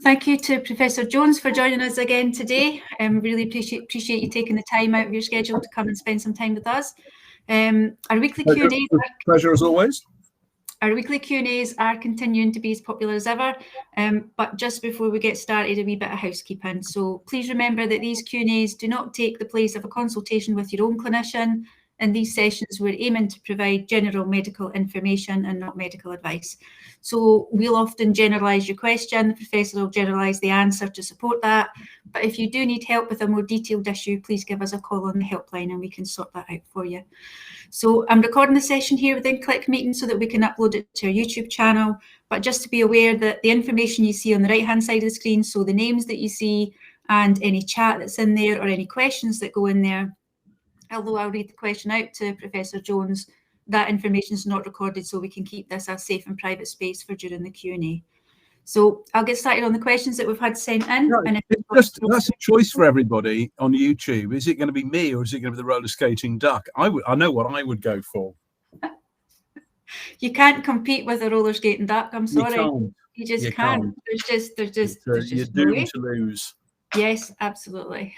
Thank you to Professor Jones for joining us again today. Really appreciate you taking the time out of your schedule to come and spend some time with us. Our weekly Q&A. Pleasure as always. Our weekly Q&As are continuing to be as popular as ever, but just before we get started, a wee bit of housekeeping. So please remember that these Q&As do not take the place of a consultation with your own clinician. In these sessions, we're aiming to provide general medical information and not medical advice. So we'll often generalise your question, the professor will generalise the answer to support that. But if you do need help with a more detailed issue, please give us a call on the helpline and we can sort that out for you. So I'm recording the session here within Click Meeting so that we can upload it to our YouTube channel. But just to be aware that the information you see on the right-hand side of the screen, so the names that you see and any chat that's in there or any questions that go in there, although I'll read the question out to Professor Jones, that information is not recorded, so we can keep this a safe and private space for during the Q&A. So I'll get started on the questions that we've had sent in. Right. And that's a choice for everybody on YouTube. Is it going to be me or is it going to be the roller skating duck? I know what I would go for. You can't compete with a roller skating duck. I'm sorry. You just can't. There's just you're doomed to lose. Yes, absolutely.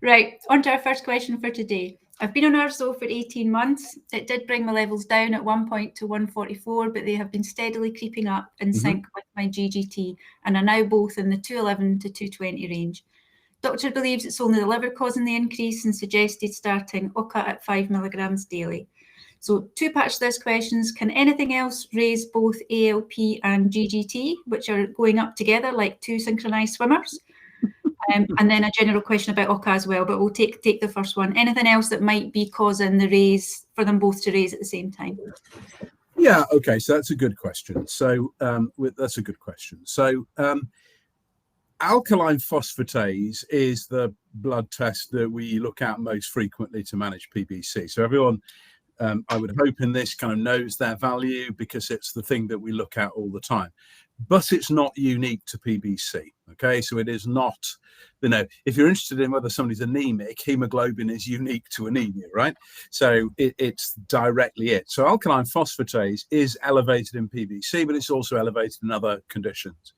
Right, on to our first question for today. I've been on Urso for 18 months. It did bring my levels down at one point to 144, but they have been steadily creeping up in sync with my GGT and are now both in the 211 to 220 range. Doctor believes it's only the liver causing the increase and suggested starting OCA at 5 milligrams daily. So two parts to this questions. Can anything else raise both ALP and GGT, which are going up together like two synchronized swimmers? And then a general question about OCA as well, but we'll take the first one. Anything else that might be causing the raise for them both to raise at the same time? Yeah, okay, so that's a good question. So alkaline phosphatase is the blood test that we look at most frequently to manage PBC. So everyone, I would hope in this kind of knows their value because it's the thing that we look at all the time. But it's not unique to PBC, okay? So it is not, if you're interested in whether somebody's anemic, hemoglobin is unique to anemia, right? So it's directly it. So alkaline phosphatase is elevated in PBC, but it's also elevated in other conditions.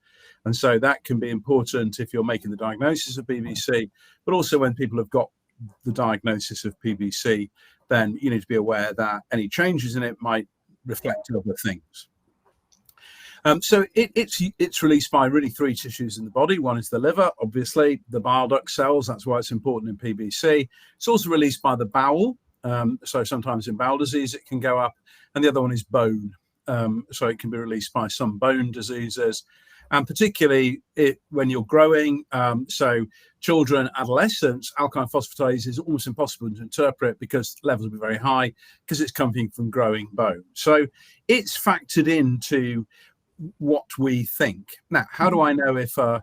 And so that can be important if you're making the diagnosis of PBC, but also when people have got the diagnosis of PBC, then you need to be aware that any changes in it might reflect other things. So it's released by really three tissues in the body. One is the liver, obviously, the bile duct cells. That's why it's important in PBC. It's also released by the bowel. So sometimes in bowel disease, it can go up. And the other one is bone. So it can be released by some bone diseases. And particularly when you're growing, so children, adolescents, alkaline phosphatase is almost impossible to interpret because levels will be very high because it's coming from growing bone. So it's factored into what we think. Now, how do I know if the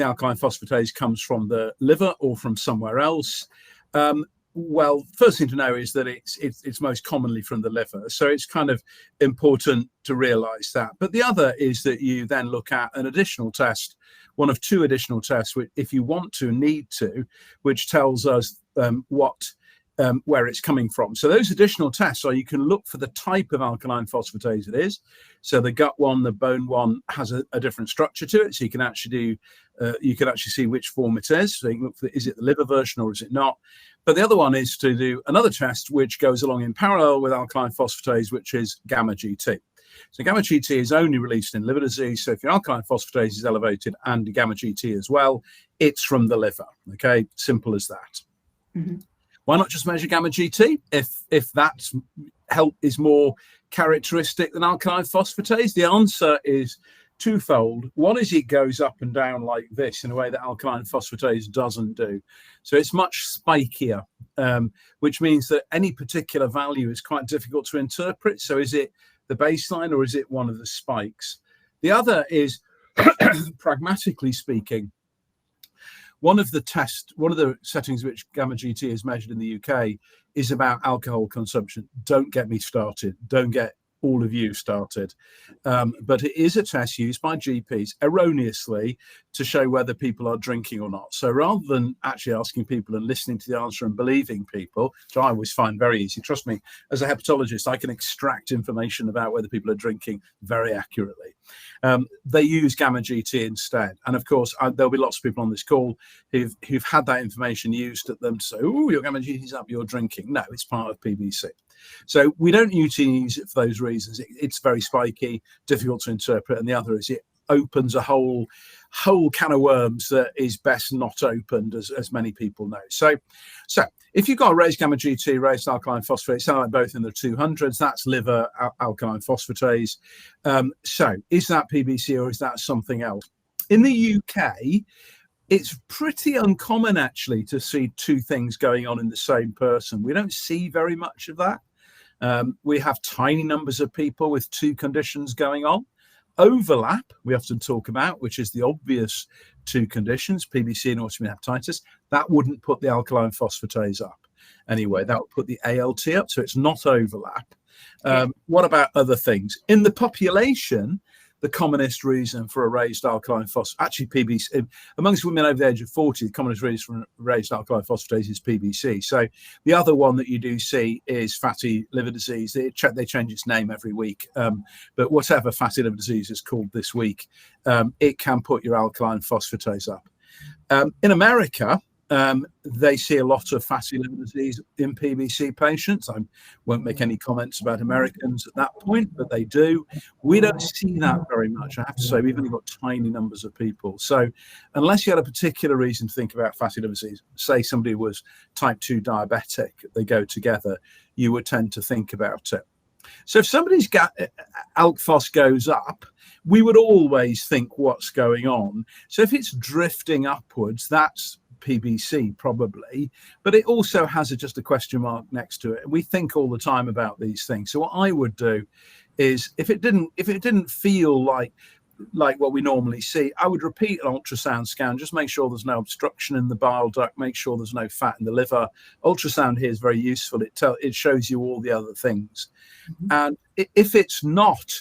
alkaline phosphatase comes from the liver or from somewhere else? Well, first thing to know is that it's most commonly from the liver. So it's kind of important to realize that. But the other is that you then look at an additional test, one of two additional tests, which, if you want to, need to, which tells us where it's coming from. So those additional tests are you can look for the type of alkaline phosphatase it is. So the gut one, the bone one has a different structure to it. So you can actually see which form it is. So you can look for, is it the liver version or is it not? But the other one is to do another test which goes along in parallel with alkaline phosphatase, which is gamma GT. So gamma GT is only released in liver disease. So if your alkaline phosphatase is elevated and gamma GT as well, it's from the liver. Okay, simple as that. Mm-hmm. Why not just measure gamma GT if that help is more characteristic than alkaline phosphatase? The answer is twofold. One is it goes up and down like this in a way that alkaline phosphatase doesn't do. So it's much spikier, which means that any particular value is quite difficult to interpret. So is it the baseline or is it one of the spikes? The other is, pragmatically speaking, one of the settings which gamma GT is measured in the UK is about alcohol consumption. Don't get me started. Don't get all of you started. But it is a test used by GPs erroneously to show whether people are drinking or not. So rather than actually asking people and listening to the answer and believing people, which I always find very easy, trust me, as a hepatologist, I can extract information about whether people are drinking very accurately. They use gamma GT instead. And of course, there'll be lots of people on this call who've had that information used at them to say, oh, your gamma GT is up, you're drinking. No, it's part of PBC. So we don't use it for those reasons. It's very spiky, difficult to interpret. And the other is it opens a whole can of worms that is best not opened, as many people know. So if you've got a raised gamma GT, raised alkaline phosphatase, sound like both in the 200s, that's liver alkaline phosphatase. So is that PBC or is that something else? In the UK, it's pretty uncommon actually to see two things going on in the same person. We don't see very much of that. We have tiny numbers of people with two conditions going on. Overlap, we often talk about, which is the obvious two conditions, PBC and autoimmune hepatitis, that wouldn't put the alkaline phosphatase up. Anyway, that would put the ALT up, so it's not overlap. What about other things? In the population, the commonest reason for a raised alkaline phosphatase, actually PBC, amongst women over the age of 40, the commonest reason for raised alkaline phosphatase is PBC. So the other one that you do see is fatty liver disease. They change its name every week, but whatever fatty liver disease is called this week, it can put your alkaline phosphatase up. In America, they see a lot of fatty liver disease in PBC patients. I won't make any comments about Americans at that point, but they do. We don't see that very much. I have to say, we've only got tiny numbers of people. So unless you had a particular reason to think about fatty liver disease, say somebody was type 2 diabetic, they go together, you would tend to think about it. So if somebody's ALK phos goes up, we would always think what's going on. So if it's drifting upwards, that's PBC probably, but it also has just a question mark next to it. We think all the time about these things. So what I would do is, if it didn't feel like what we normally see, I would repeat an ultrasound scan, just make sure there's no obstruction in the bile duct, make sure there's no fat in the liver. Ultrasound here is very useful. It shows you all the other things. And if it's not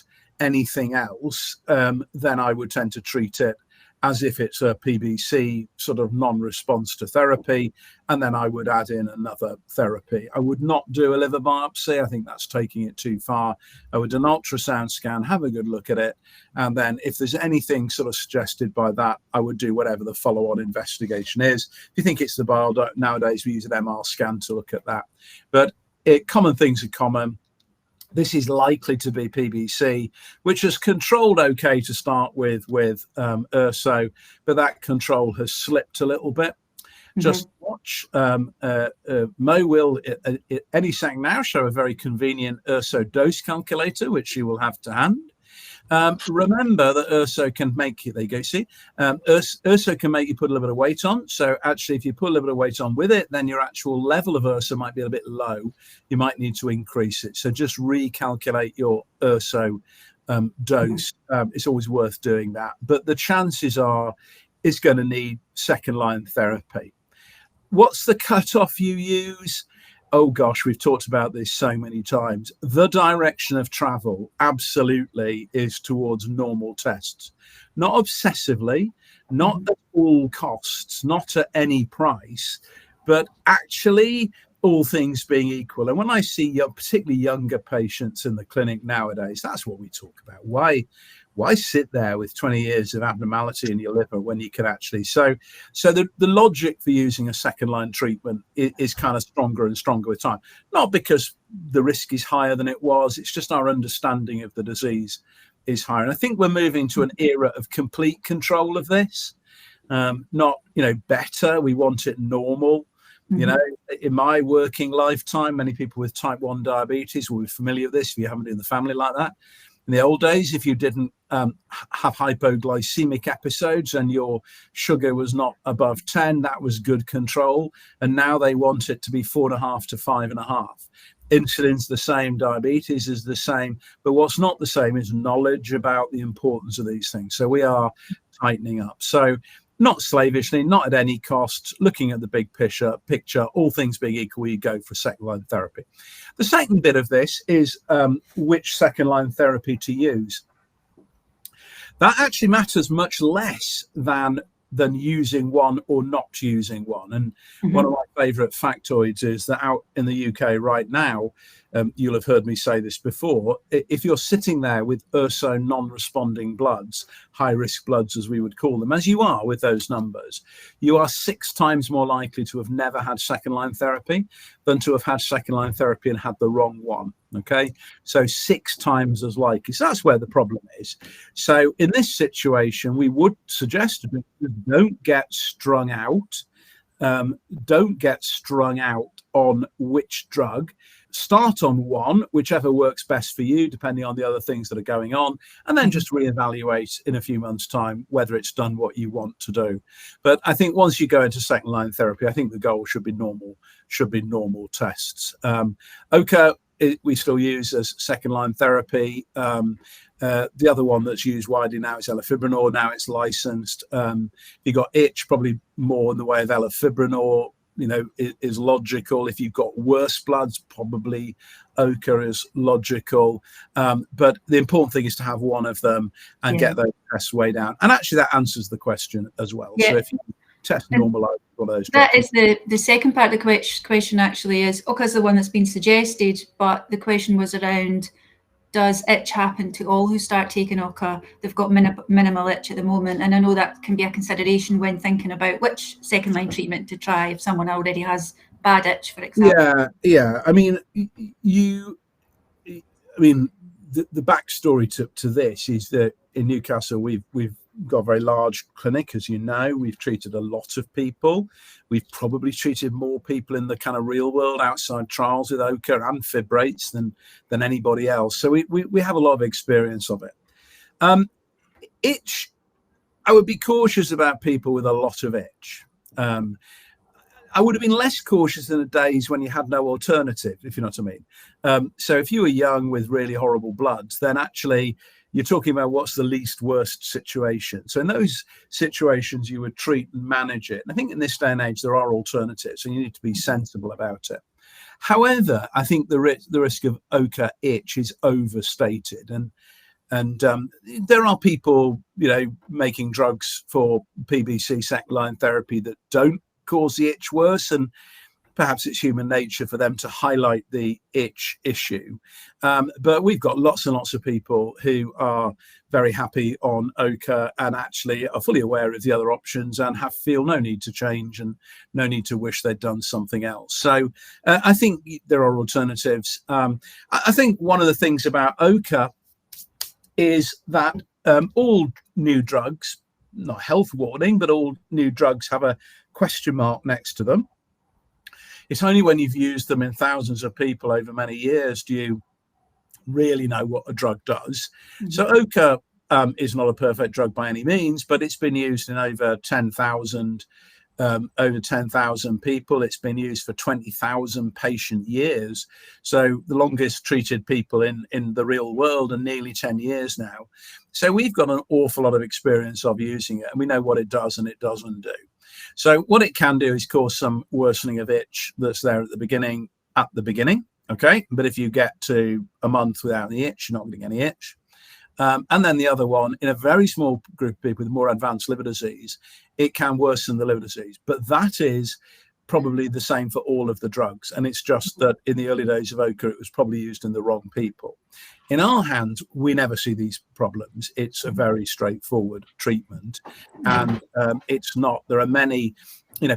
anything else, then I would tend to treat it as if it's a PBC sort of non-response to therapy, and then I would add in another therapy. I would not do a liver biopsy. I think that's taking it too far. I would do an ultrasound scan, have a good look at it, and then if there's anything sort of suggested by that, I would do whatever the follow-on investigation is. If you think it's the bile duct, nowadays we use an MR scan to look at that. But common things are common. This is likely to be PBC, which is controlled okay to start with URSO, but that control has slipped a little bit. Just watch. Mo will, any second now, show a very convenient URSO dose calculator, which you will have to hand. Remember that URSO can make you, there you go, see, URSO can make you put a little bit of weight on. So actually, if you put a little bit of weight on with it, then your actual level of URSO might be a bit low. You might need to increase it. So just recalculate your URSO dose. It's always worth doing that. But the chances are it's going to need second line therapy. What's the cutoff you use? Oh gosh, we've talked about this so many times. The direction of travel absolutely is towards normal tests, not obsessively, not at all costs, not at any price, but actually all things being equal. And when I see particularly younger patients in the clinic nowadays, that's what we talk about. Why sit there with 20 years of abnormality in your liver when you can actually... So the logic for using a second line treatment is kind of stronger and stronger with time. Not because the risk is higher than it was, it's just our understanding of the disease is higher. And I think we're moving to an era of complete control of this. Not, better, we want it normal. In my working lifetime, many people with type 1 diabetes will be familiar with this if you haven't been in the family like that. In the old days, if you didn't have hypoglycemic episodes and your sugar was not above 10, that was good control. And now they want it to be 4.5 to 5.5. Insulin's the same, diabetes is the same, but what's not the same is knowledge about the importance of these things. So we are tightening up. So not slavishly, not at any cost, looking at the big picture, all things being equal, you go for second-line therapy. The second bit of this is which second-line therapy to use. That actually matters much less than using one or not using one. And one of my favourite factoids is that out in the UK right now, you'll have heard me say this before, if you're sitting there with URSO non-responding bloods, high-risk bloods as we would call them, as you are with those numbers, you are 6 times more likely to have never had second-line therapy than to have had second-line therapy and had the wrong one. Okay, so 6 times as likely. So that's where the problem is. So in this situation, we would suggest don't get strung out. Don't get strung out on which drug. Start on one, whichever works best for you, depending on the other things that are going on, and then just reevaluate in a few months' time whether it's done what you want to do. But I think once you go into second-line therapy, I think the goal should be normal tests. OCA, we still use as second-line therapy. The other one that's used widely now is elafibranor. Now it's licensed. If you've got itch, probably more in the way of elafibranor, is logical. If you've got worse bloods, probably OCA is logical. But the important thing is to have one of them and get those tests way down. And actually, that answers the question as well. Yeah. So if you test normalize all those drugs. That is the second part of the question actually is, OCA is the one that's been suggested, but the question was around, does itch happen to all who start taking OCA? They've got minimal itch at the moment, and I know that can be a consideration when thinking about which second-line treatment to try if someone already has bad itch, for example. Yeah. I mean, the backstory to this is that in Newcastle we've got a very large clinic, as you know. We've treated a lot of people. We've probably treated more people in the kind of real world outside trials with OCA and fibrates than anybody else. So we have a lot of experience of it. Itch, I would be cautious about people with a lot of itch. I would have been less cautious in the days when you had no alternative, if you know what I mean. So if you were young with really horrible bloods, then actually you're talking about what's the least worst situation. So in those situations, you would treat and manage it. And I think in this day and age, there are alternatives, and you need to be sensible about it. However, I think the risk of OCA itch is overstated. And there are people, making drugs for PBC second-line therapy that don't cause the itch worse, and perhaps it's human nature for them to highlight the itch issue. But we've got lots and lots of people who are very happy on OCA and actually are fully aware of the other options and feel no need to change and no need to wish they'd done something else. So I think there are alternatives. I think one of the things about OCA is that all new drugs, not health warning, but all new drugs have a question mark next to them. It's only when you've used them in thousands of people over many years do you really know what a drug does. So OCA is not a perfect drug by any means, but it's been used in over 10,000 people. It's been used for 20,000 patient years. So the longest treated people in the real world are nearly 10 years now. So we've got an awful lot of experience of using it, and we know what it does and it doesn't do. So what it can do is cause some worsening of itch that's there at the beginning, okay? But if you get to a month without the itch, you're not getting any itch. And then the other one, in a very small group of people with more advanced liver disease, it can worsen the liver disease. But that is probably the same for all of the drugs. And it's just that in the early days of OCA, it was probably used in the wrong people. In our hands, we never see these problems. It's a very straightforward treatment. And it's not, there are many,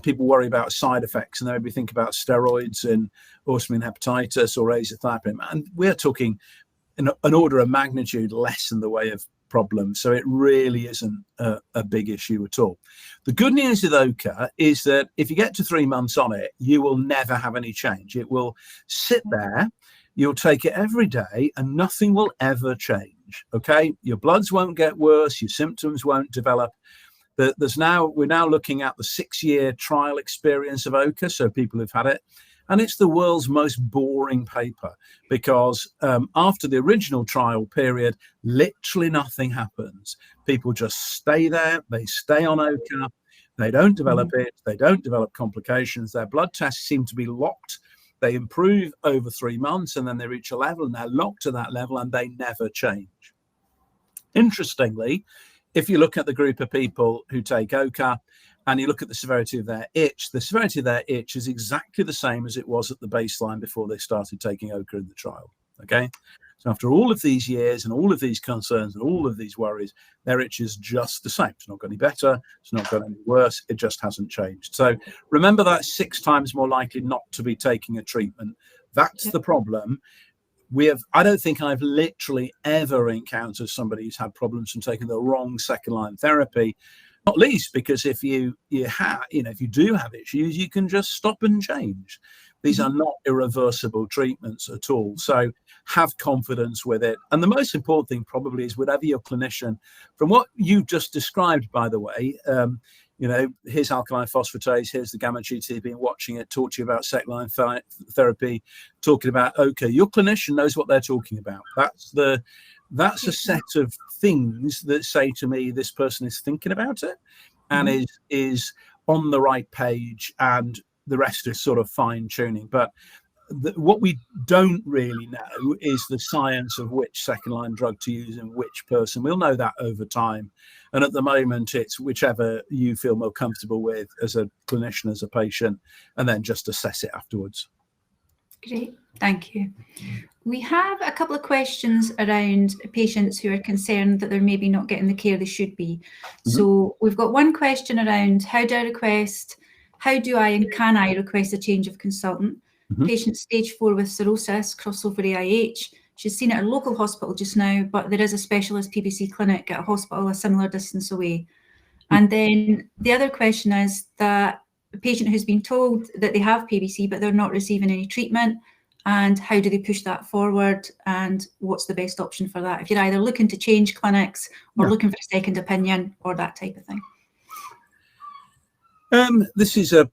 people worry about side effects and they maybe think about steroids and autoimmune hepatitis or azathioprine. And we're talking an order of magnitude less in the way of problems. So it really isn't a big issue at all. The good news with OCA is that if you get to 3 months on it, you will never have any change. It will sit there. You'll take it every day and nothing will ever change. Okay. Your bloods won't get worse. Your symptoms won't develop. We're now looking at the 6-year trial experience of OCA. So people who've had it. And it's the world's most boring paper because after the original trial period, literally nothing happens. People just stay there. They stay on OCA. They don't develop it. They don't develop complications. Their blood tests seem to be locked. They improve over 3 months, and then they reach a level, and they're locked to that level, and they never change. Interestingly, if you look at the group of people who take OCA and you look at the severity of their itch, the severity of their itch is exactly the same as it was at the baseline before they started taking OCA in the trial. Okay. So after all of these years and all of these concerns and all of these worries, their itch is just the same. It's not got any better. It's not got any worse. It just hasn't changed. So remember that 6 times more likely not to be taking a treatment. That's the problem. I don't think I've literally ever encountered somebody who's had problems from taking the wrong second line therapy, not least because if you do have issues, you can just stop and change. These are not irreversible treatments at all. So have confidence with it. And the most important thing probably is whatever your clinician, from what you just described, by the way, here's alkaline phosphatase, here's the gamma GT, been watching it, talk to you about second-line therapy, talking about OCA. Your clinician knows what they're talking about. That's a set of things that say to me, this person is thinking about it and is on the right page, and the rest is sort of fine-tuning. But what we don't really know is the science of which second-line drug to use in which person. We'll know that over time. And at the moment, it's whichever you feel more comfortable with as a clinician, as a patient, and then just assess it afterwards. Great, thank you. We have a couple of questions around patients who are concerned that they're maybe not getting the care they should be. So we've got one question around how do I and can I request a change of consultant? Patient stage 4 with cirrhosis, crossover AIH. She's seen at a local hospital just now, but there is a specialist PBC clinic at a hospital a similar distance away. And then the other question is that a patient who's been told that they have PBC, but they're not receiving any treatment, and how do they push that forward, and what's the best option for that if you're either looking to change clinics or looking for a second opinion or that type of thing? This is a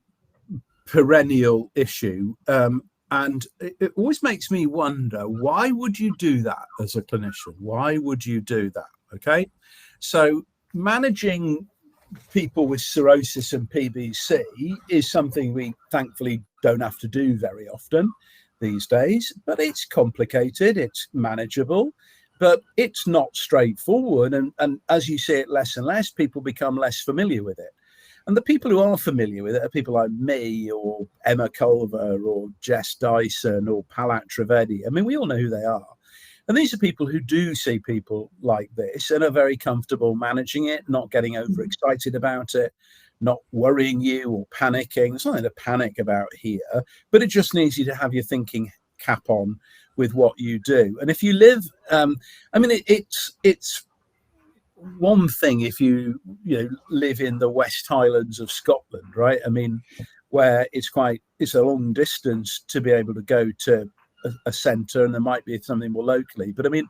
perennial issue, and it always makes me wonder, why would you do that as a clinician? Why would you do that? Okay, so managing people with cirrhosis and PBC is something we thankfully don't have to do very often these days, but it's complicated, it's manageable, but it's not straightforward, and as you see it less and less, people become less familiar with it. And the people who are familiar with it are people like me or Emma Culver or Jess Dyson or Palat Trivedi. I mean, we all know who they are. And these are people who do see people like this and are very comfortable managing it, not getting overexcited about it, not worrying you or panicking. There's nothing to panic about here, but it just needs you to have your thinking cap on with what you do. And if you live, it's one thing if you live in the West Highlands of Scotland, right? I mean, where it's a long distance to be able to go to a centre, and there might be something more locally. But I mean,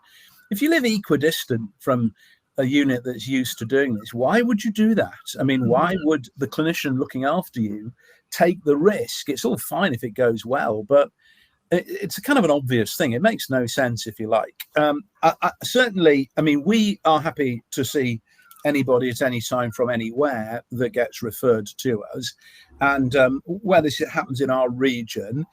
if you live equidistant from a unit that's used to doing this, why would you do that? I mean, why would the clinician looking after you take the risk? It's all fine if it goes well, but it's a kind of an obvious thing. It makes no sense, if you like. Certainly, I mean, we are happy to see anybody at any time from anywhere that gets referred to us. And where this happens in our region,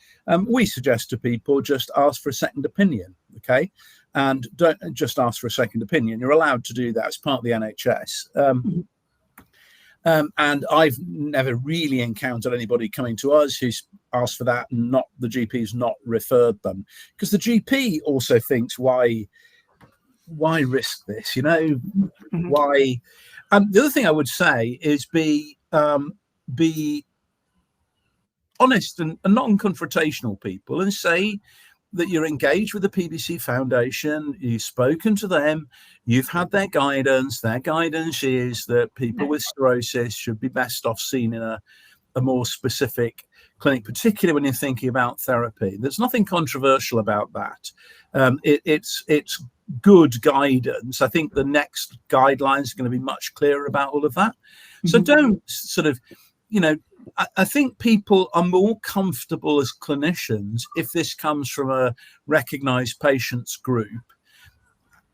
we suggest to people just ask for a second opinion, okay? And don't just ask for a second opinion. You're allowed to do that as part of the NHS. And I've never really encountered anybody coming to us who's asked for that and not the GP's not referred them, because the GP also thinks, why risk this? Why? And the other thing I would say is be honest and non-confrontational people, and say that you're engaged with the PBC Foundation, you've spoken to them, you've had their guidance. Their guidance is that people with cirrhosis should be best off seen in a more specific clinic, particularly when you're thinking about therapy. There's nothing controversial about that. It's good guidance. I think the next guidelines are going to be much clearer about all of that. So don't sort of, I think people are more comfortable as clinicians if this comes from a recognised patients group,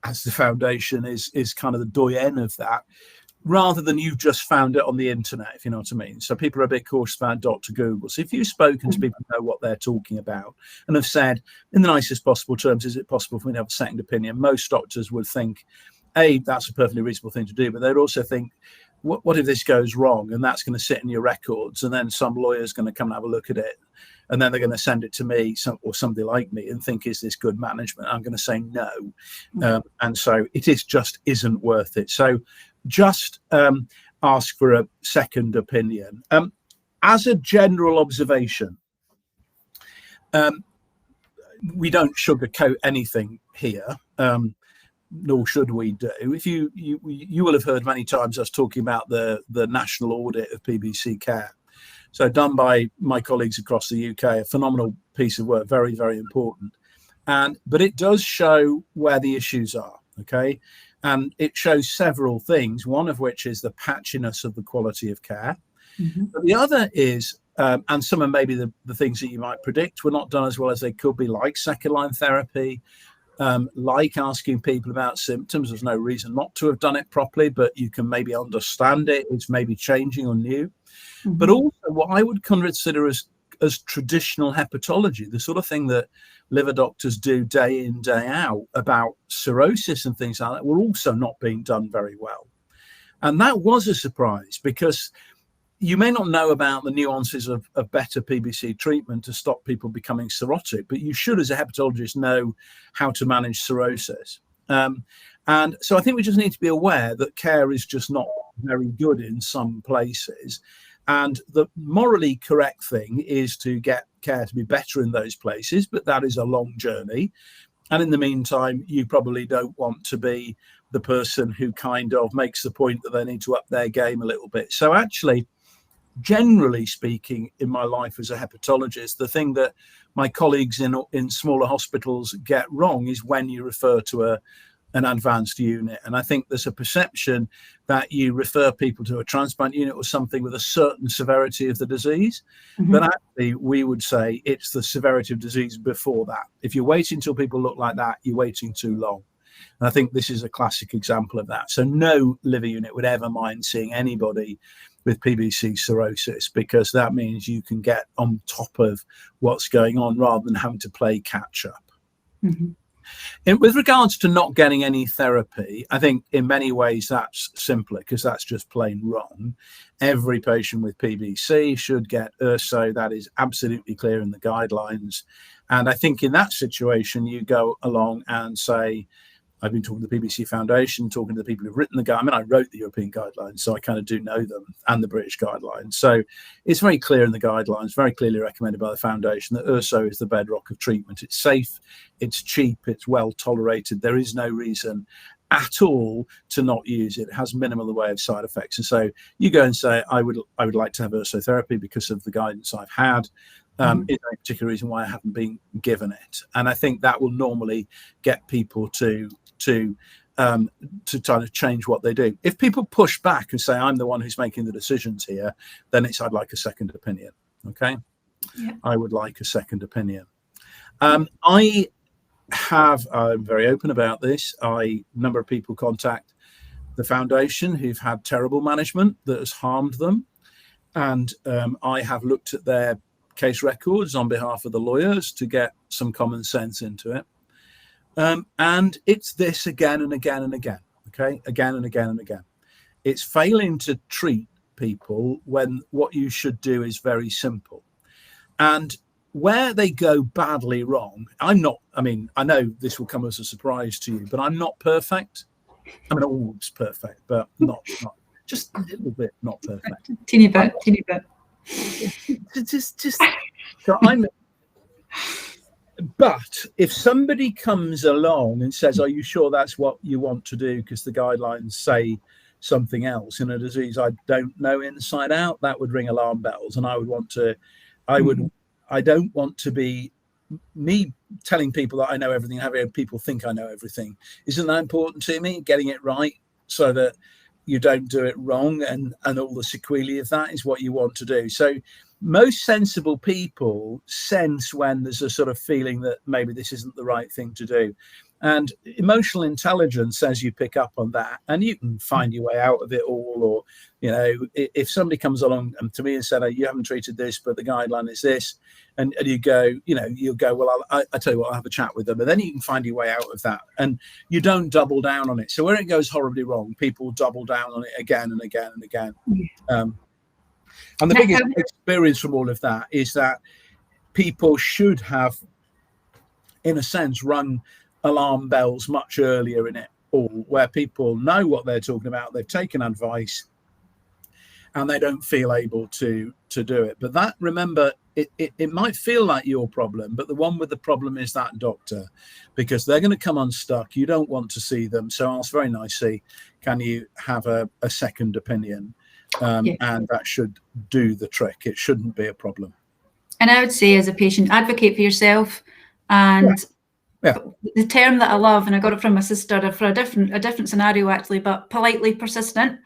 as the foundation is kind of the doyen of that. rather than you've just found it on the internet, if you know what I mean. So people are a bit cautious about Dr. Google. So if you've spoken to people who know what they're talking about and have said, in the nicest possible terms, is it possible for me to have a second opinion? Most doctors would think, A, that's a perfectly reasonable thing to do, but they'd also think, what if this goes wrong? And that's going to sit in your records, and then some lawyer's going to come and have a look at it, and then they're going to send it to me or somebody like me and think, is this good management? I'm going to say no. And so it just isn't worth it. So just ask for a second opinion. As a general observation, we don't sugarcoat anything here, nor should we do. If you will have heard many times us talking about the national audit of PBC care. So done by my colleagues across the UK, a phenomenal piece of work, very, very important. But it does show where the issues are, okay? And it shows several things, one of which is the patchiness of the quality of care. But the other is, and some of maybe the things that you might predict were not done as well as they could be, like second-line therapy, like asking people about symptoms. There's no reason not to have done it properly, but you can maybe understand it. It's maybe changing or new. But also what I would consider as traditional hepatology, the sort of thing that liver doctors do day in, day out about cirrhosis and things like that, were also not being done very well. And that was a surprise, because you may not know about the nuances of better PBC treatment to stop people becoming cirrhotic, but you should, as a hepatologist, know how to manage cirrhosis. And so I think we just need to be aware that care is just not very good in some places. And the morally correct thing is to get care to be better in those places, but that is a long journey. And in the meantime, you probably don't want to be the person who kind of makes the point that they need to up their game a little bit. So actually, generally speaking, in my life as a hepatologist, the thing that my colleagues in smaller hospitals get wrong is when you refer to an advanced unit. And I think there's a perception that you refer people to a transplant unit or something with a certain severity of the disease. But actually, we would say it's the severity of disease before that. If you're waiting until people look like that, you're waiting too long. And I think this is a classic example of that. So no liver unit would ever mind seeing anybody with PBC cirrhosis, because that means you can get on top of what's going on rather than having to play catch up. And with regards to not getting any therapy, I think in many ways that's simpler, because that's just plain wrong. Every patient with PBC should get URSO. That is absolutely clear in the guidelines. And I think in that situation, you go along and say, I've been talking to the PBC Foundation, talking to the people who've written the guide. I mean, I wrote the European guidelines, so I kind of do know them, and the British guidelines. So it's very clear in the guidelines, very clearly recommended by the Foundation, that URSO is the bedrock of treatment. It's safe, it's cheap, it's well tolerated. There is no reason at all to not use it. It has minimal in the way of side effects. And so you go and say, I would like to have URSO therapy because of the guidance I've had. Is there any particular reason why I haven't been given it? And I think that will normally get people to kind of change what they do. If people push back and say, I'm the one who's making the decisions here, then it's, I'd like a second opinion. Okay. Yeah. I would like a second opinion. I'm very open about this. A number of people contact the Foundation who've had terrible management that has harmed them. And I have looked at their case records on behalf of the lawyers to get some common sense into it. And it's this again and again and again, okay? Again and again and again. It's failing to treat people when what you should do is very simple. And where they go badly wrong, I know this will come as a surprise to you, but I'm not perfect. I mean, always perfect, but not just a little bit not perfect. Teeny bit. Just so I'm. But if somebody comes along and says, are you sure that's what you want to do because the guidelines say something else in a disease I don't know inside out, that would ring alarm bells. And I don't want to be me telling people that I know everything, having people think I know everything. Isn't that important to me? Getting it right so that you don't do it wrong, and all the sequelae of that is what you want to do. So most sensible people sense when there's a sort of feeling that maybe this isn't the right thing to do. And emotional intelligence says you pick up on that and you can find your way out of it all. Or, if somebody comes along to me and said, oh, you haven't treated this, but the guideline is this, and you go, you'll go, well, I tell you what, I'll have a chat with them. And then you can find your way out of that. And you don't double down on it. So where it goes horribly wrong, people double down on it again and again and again. And the biggest experience from all of that is that people should have, in a sense, rung alarm bells much earlier in it all, where people know what they're talking about, they've taken advice, and they don't feel able to do it. But that, remember, it might feel like your problem, but the one with the problem is that doctor, because they're going to come unstuck. You don't want to see them. So ask very nicely, can you have a second opinion? And that should do the trick. It shouldn't be a problem. And I would say, as a patient, advocate for yourself. And the term that I love, and I got it from my sister for a different scenario actually, but politely persistent.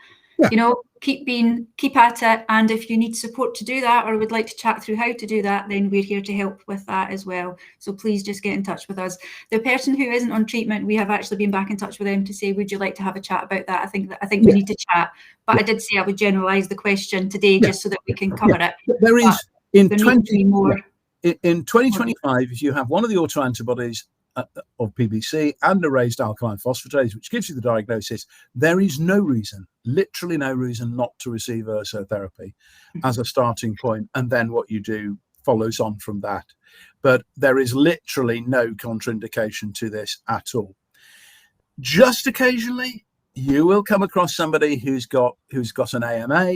Keep at it. And if you need support to do that, or would like to chat through how to do that, then we're here to help with that as well. So please just get in touch with us. The person who isn't on treatment, we have actually been back in touch with them to say, would you like to have a chat about that? I think we need to chat. But I did say I would generalise the question today just so that we can cover it. There is in 2025, if you have one of the autoantibodies of PBC and a raised alkaline phosphatase, which gives you the diagnosis, there is no reason, literally no reason, not to receive urso therapy as a starting point, and then what you do follows on from that. But there is literally no contraindication to this at all. Just occasionally, you will come across somebody who's got an AMA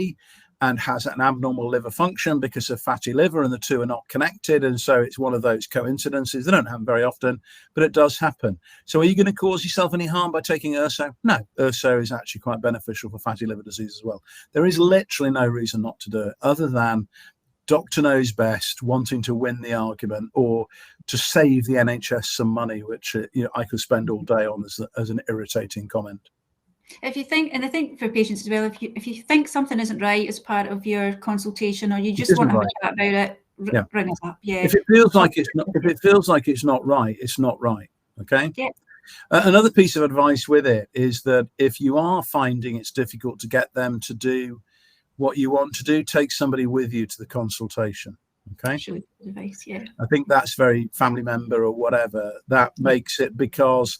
and has an abnormal liver function because of fatty liver, and the two are not connected. And so it's one of those coincidences. They don't happen very often, but it does happen. So are you going to cause yourself any harm by taking urso? No, urso is actually quite beneficial for fatty liver disease as well. There is literally no reason not to do it, other than doctor knows best, wanting to win the argument or to save the NHS some money, which I could spend all day on as an irritating comment. If you think, and I think for patients as well, if you think something isn't right as part of your consultation, or you just want to have a chat about it, bring it up. Yeah. If it feels like it's not right, it's not right. Okay. Yeah. Another piece of advice with it is that if you are finding it's difficult to get them to do what you want to do, take somebody with you to the consultation. Okay. Advice, yeah. I think that's very family member or whatever. That makes it, because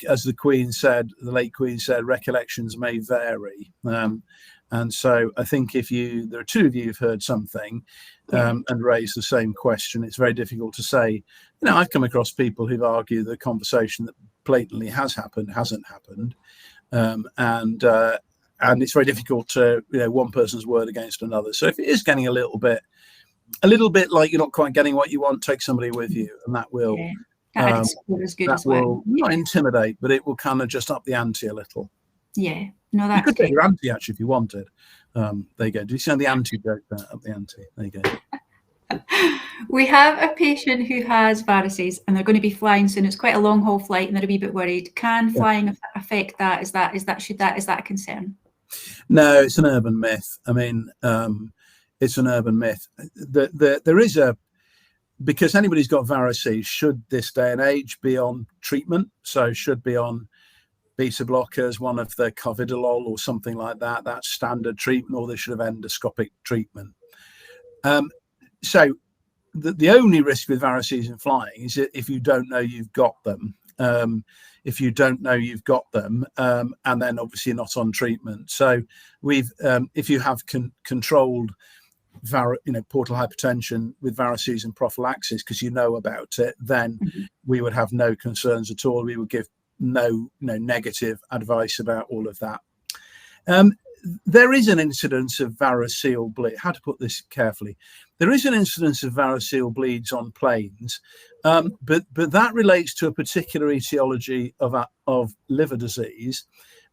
as the Queen said, the late Queen said, recollections may vary. And so I think if there are two of you who've heard something and raised the same question, it's very difficult to say, I've come across people who've argued the conversation that blatantly has happened, hasn't happened. And it's very difficult to, one person's word against another. So if it is getting a little bit like you're not quite getting what you want, take somebody with you, and that will... Yeah. That will not intimidate, but it will kind of just up the ante a little. Yeah, no, that's you could take your ante actually if you wanted. There you go. Do you see the ante joke there? Up the ante. There you go. We have a patient who has varices, and they're going to be flying soon. It's quite a long haul flight, and they're a wee bit worried. Can flying affect that? Is that a concern? No, it's an urban myth. I mean, it's an urban myth. There is a. Because anybody who's got varices should this day and age be on treatment, so should be on beta blockers, one of the Covidolol or something like that. That's standard treatment, or they should have endoscopic treatment. So the only risk with varices in flying is if you don't know you've got them. If you don't know you've got them, and then obviously you're not on treatment. So if you have controlled portal hypertension with varices and prophylaxis, because you know about it, then we would have no concerns at all. We would give no negative advice about all of that. There is an incidence of variceal bleed. How to put this carefully? There is an incidence of variceal bleeds on planes, but that relates to a particular etiology of liver disease,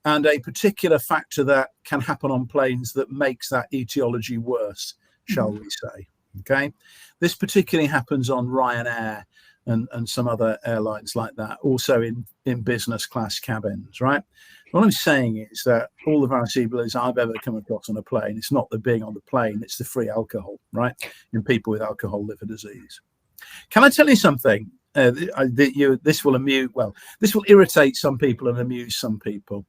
and a particular factor that can happen on planes that makes that etiology worse, shall we say. Okay, this particularly happens on Ryanair and some other airlines like that, also in business class cabins, right? What I'm saying is that all the variceal bleeds I've ever come across on a plane, it's not the being on the plane, it's the free alcohol, right, in people with alcohol liver disease. Can I tell you something? This will irritate some people and amuse some people.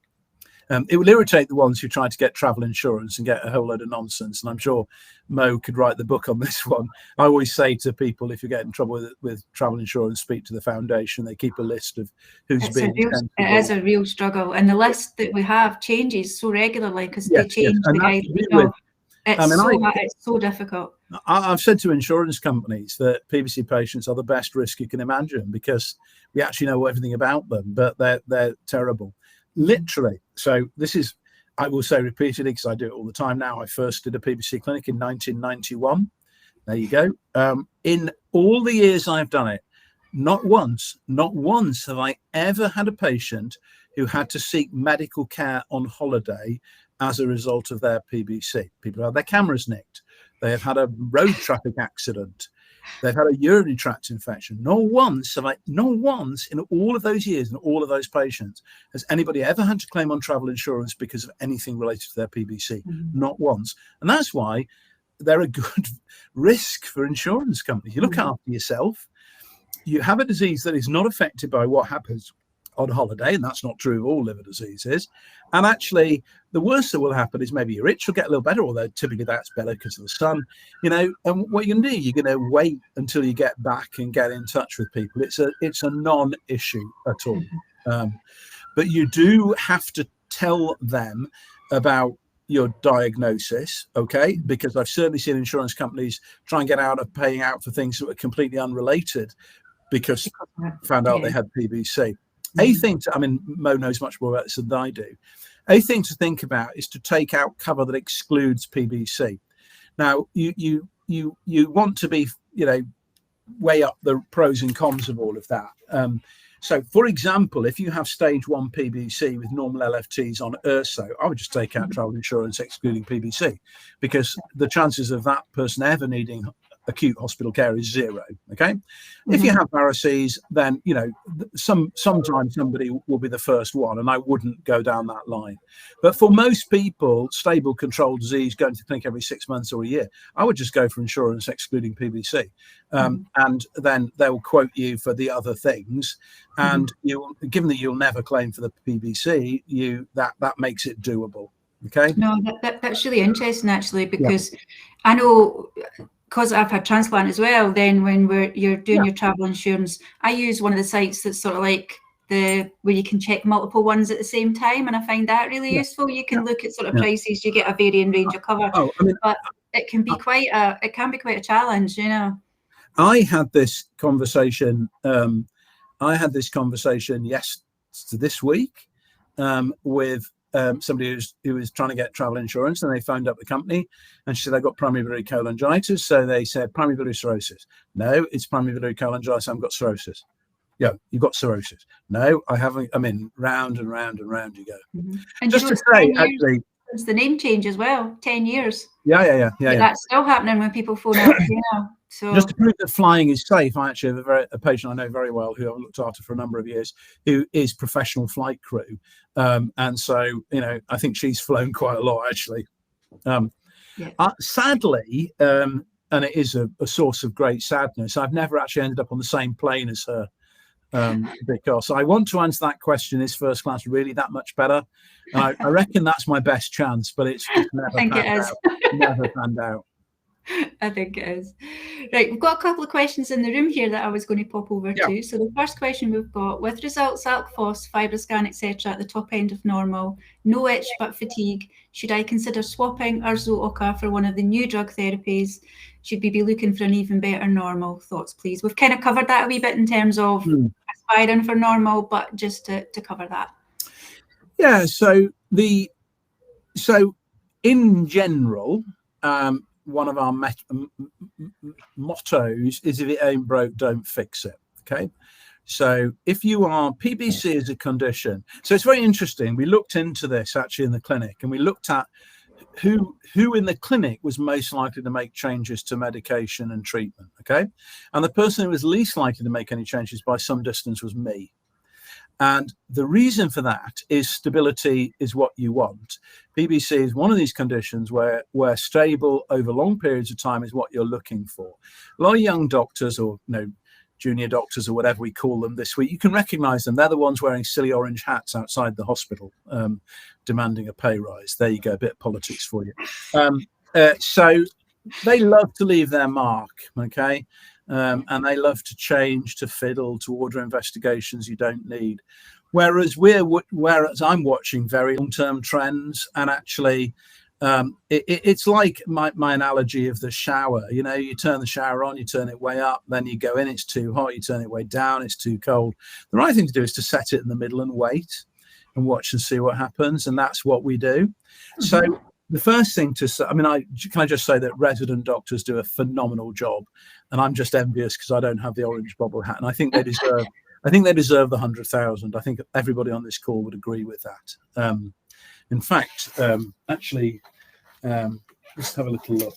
It will irritate the ones who try to get travel insurance and get a whole load of nonsense. And I'm sure Mo could write the book on this one. I always say to people, if you get in trouble with travel insurance, speak to the foundation. They keep a list of who's being sensible. It is a real struggle. And the list that we have changes so regularly because they change the guide. It's so difficult. I've said to insurance companies that PBC patients are the best risk you can imagine because we actually know everything about them, but they're terrible. Literally. So this is, I will say repeatedly, because I do it all the time now. I first did a PBC clinic in 1991. There you go. In all the years I've done it, not once have I ever had a patient who had to seek medical care on holiday as a result of their PBC. People have had their cameras nicked. They have had a road traffic accident. They've had a urinary tract infection. Not once in all of those years and all of those patients has anybody ever had to claim on travel insurance because of anything related to their PBC. Not once. And that's why they're a good risk for insurance companies. You look after yourself. You have a disease that is not affected by what happens on holiday, and that's not true of all liver diseases. And actually, the worst that will happen is maybe your itch will get a little better, although typically that's better because of the sun, And what you're going to do, you're going to wait until you get back and get in touch with people. It's a non-issue at all. But you do have to tell them about your diagnosis, okay? Because I've certainly seen insurance companies try and get out of paying out for things that were completely unrelated because found out they had PBC. Mo knows much more about this than I do. A thing to think about is to take out cover that excludes PBC. Now, you want to be, weigh up the pros and cons of all of that. So, for example, if you have stage 1 PBC with normal LFTs on ERSO, I would just take out travel insurance excluding PBC because the chances of that person ever needing acute hospital care is 0. Okay. If you have varices, then sometimes somebody will be the first one, and I wouldn't go down that line. But for most people, stable controlled disease, going to the clinic every 6 months or a year, I would just go for insurance excluding PBC, and then they'll quote you for the other things. And given that you'll never claim for the PBC, that makes it doable. Okay. No, that's really interesting actually, because I know. Because I've had transplant as well, then when you're doing your travel insurance, I use one of the sites that's sort of like where you can check multiple ones at the same time, and I find that really useful. You can look at sort of prices, you get a varying range of cover, but it can be quite a challenge, I had this conversation. This week with somebody who was trying to get travel insurance, and they phoned up the company and she said, I got primary biliary cholangitis. So they said, primary biliary cirrhosis. No, it's primary biliary cholangitis. I've got cirrhosis. Yeah, you've got cirrhosis. No, I haven't. I mean, round and round and round you go. And just to say, actually, it's the name change as well. 10 years. Yeah. That's still happening when people phone up. So just to prove that flying is safe, I actually have a patient I know very well who I've looked after for a number of years, who is professional flight crew, and so I think she's flown quite a lot actually. Sadly, and it is a source of great sadness, I've never actually ended up on the same plane as her. Because I want to answer that question, is first class really that much better? I reckon that's my best chance, but it's never panned out. Never panned out. I think it is. Right, we've got a couple of questions in the room here that I was going to pop over to. So the first question we've got, with results ALK Phos, FibroScan, etc. at the top end of normal, no itch but fatigue, should I consider swapping Urso-Oka for one of the new drug therapies? Should we be looking for an even better normal? Thoughts, please. We've kind of covered that a wee bit in terms of aspiring for normal, but just to cover that. Yeah, so in general, one of our mottos is, if it ain't broke, don't fix it. Okay. So if you are, PBC is a condition. So it's very interesting. We looked into this actually in the clinic, and we looked at who in the clinic was most likely to make changes to medication and treatment. Okay. And the person who was least likely to make any changes by some distance was me. And the reason for that is stability is what you want. PBC is one of these conditions where stable over long periods of time is what you're looking for. A lot of young doctors, or junior doctors or whatever we call them this week, you can recognize them. They're the ones wearing silly orange hats outside the hospital, demanding a pay rise. There you go, a bit of politics for you. So they love to leave their mark, okay? And they love to change, to fiddle, to order investigations you don't need. Whereas I'm watching very long-term trends, and actually it's like my analogy of the shower. You turn the shower on, you turn it way up, then you go in, it's too hot, you turn it way down, it's too cold. The right thing to do is to set it in the middle and wait and watch and see what happens, and that's what we do. Mm-hmm. So the first thing to say, can I just say that resident doctors do a phenomenal job, and I'm just envious because I don't have the orange bobble hat, and I think they deserve. I think they deserve the 100,000. I think everybody on this call would agree with that. In fact, actually, let's have a little look.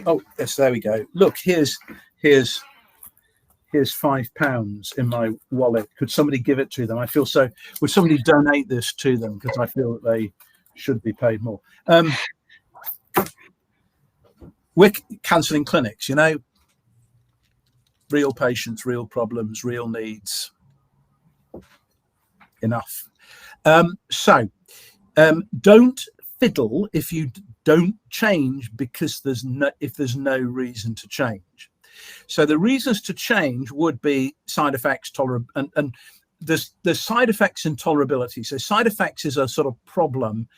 Oh, yes, there we go. Look, here's £5 in my wallet. Could somebody give it to them? I feel so. Would somebody donate this to them, because I feel that they should be paid more. We're cancelling clinics, real patients, real problems, real needs. Enough. So don't fiddle if you don't change, because there's no reason to change. So the reasons to change would be side effects, and there's side effects and tolerability. So side effects is a sort of problem,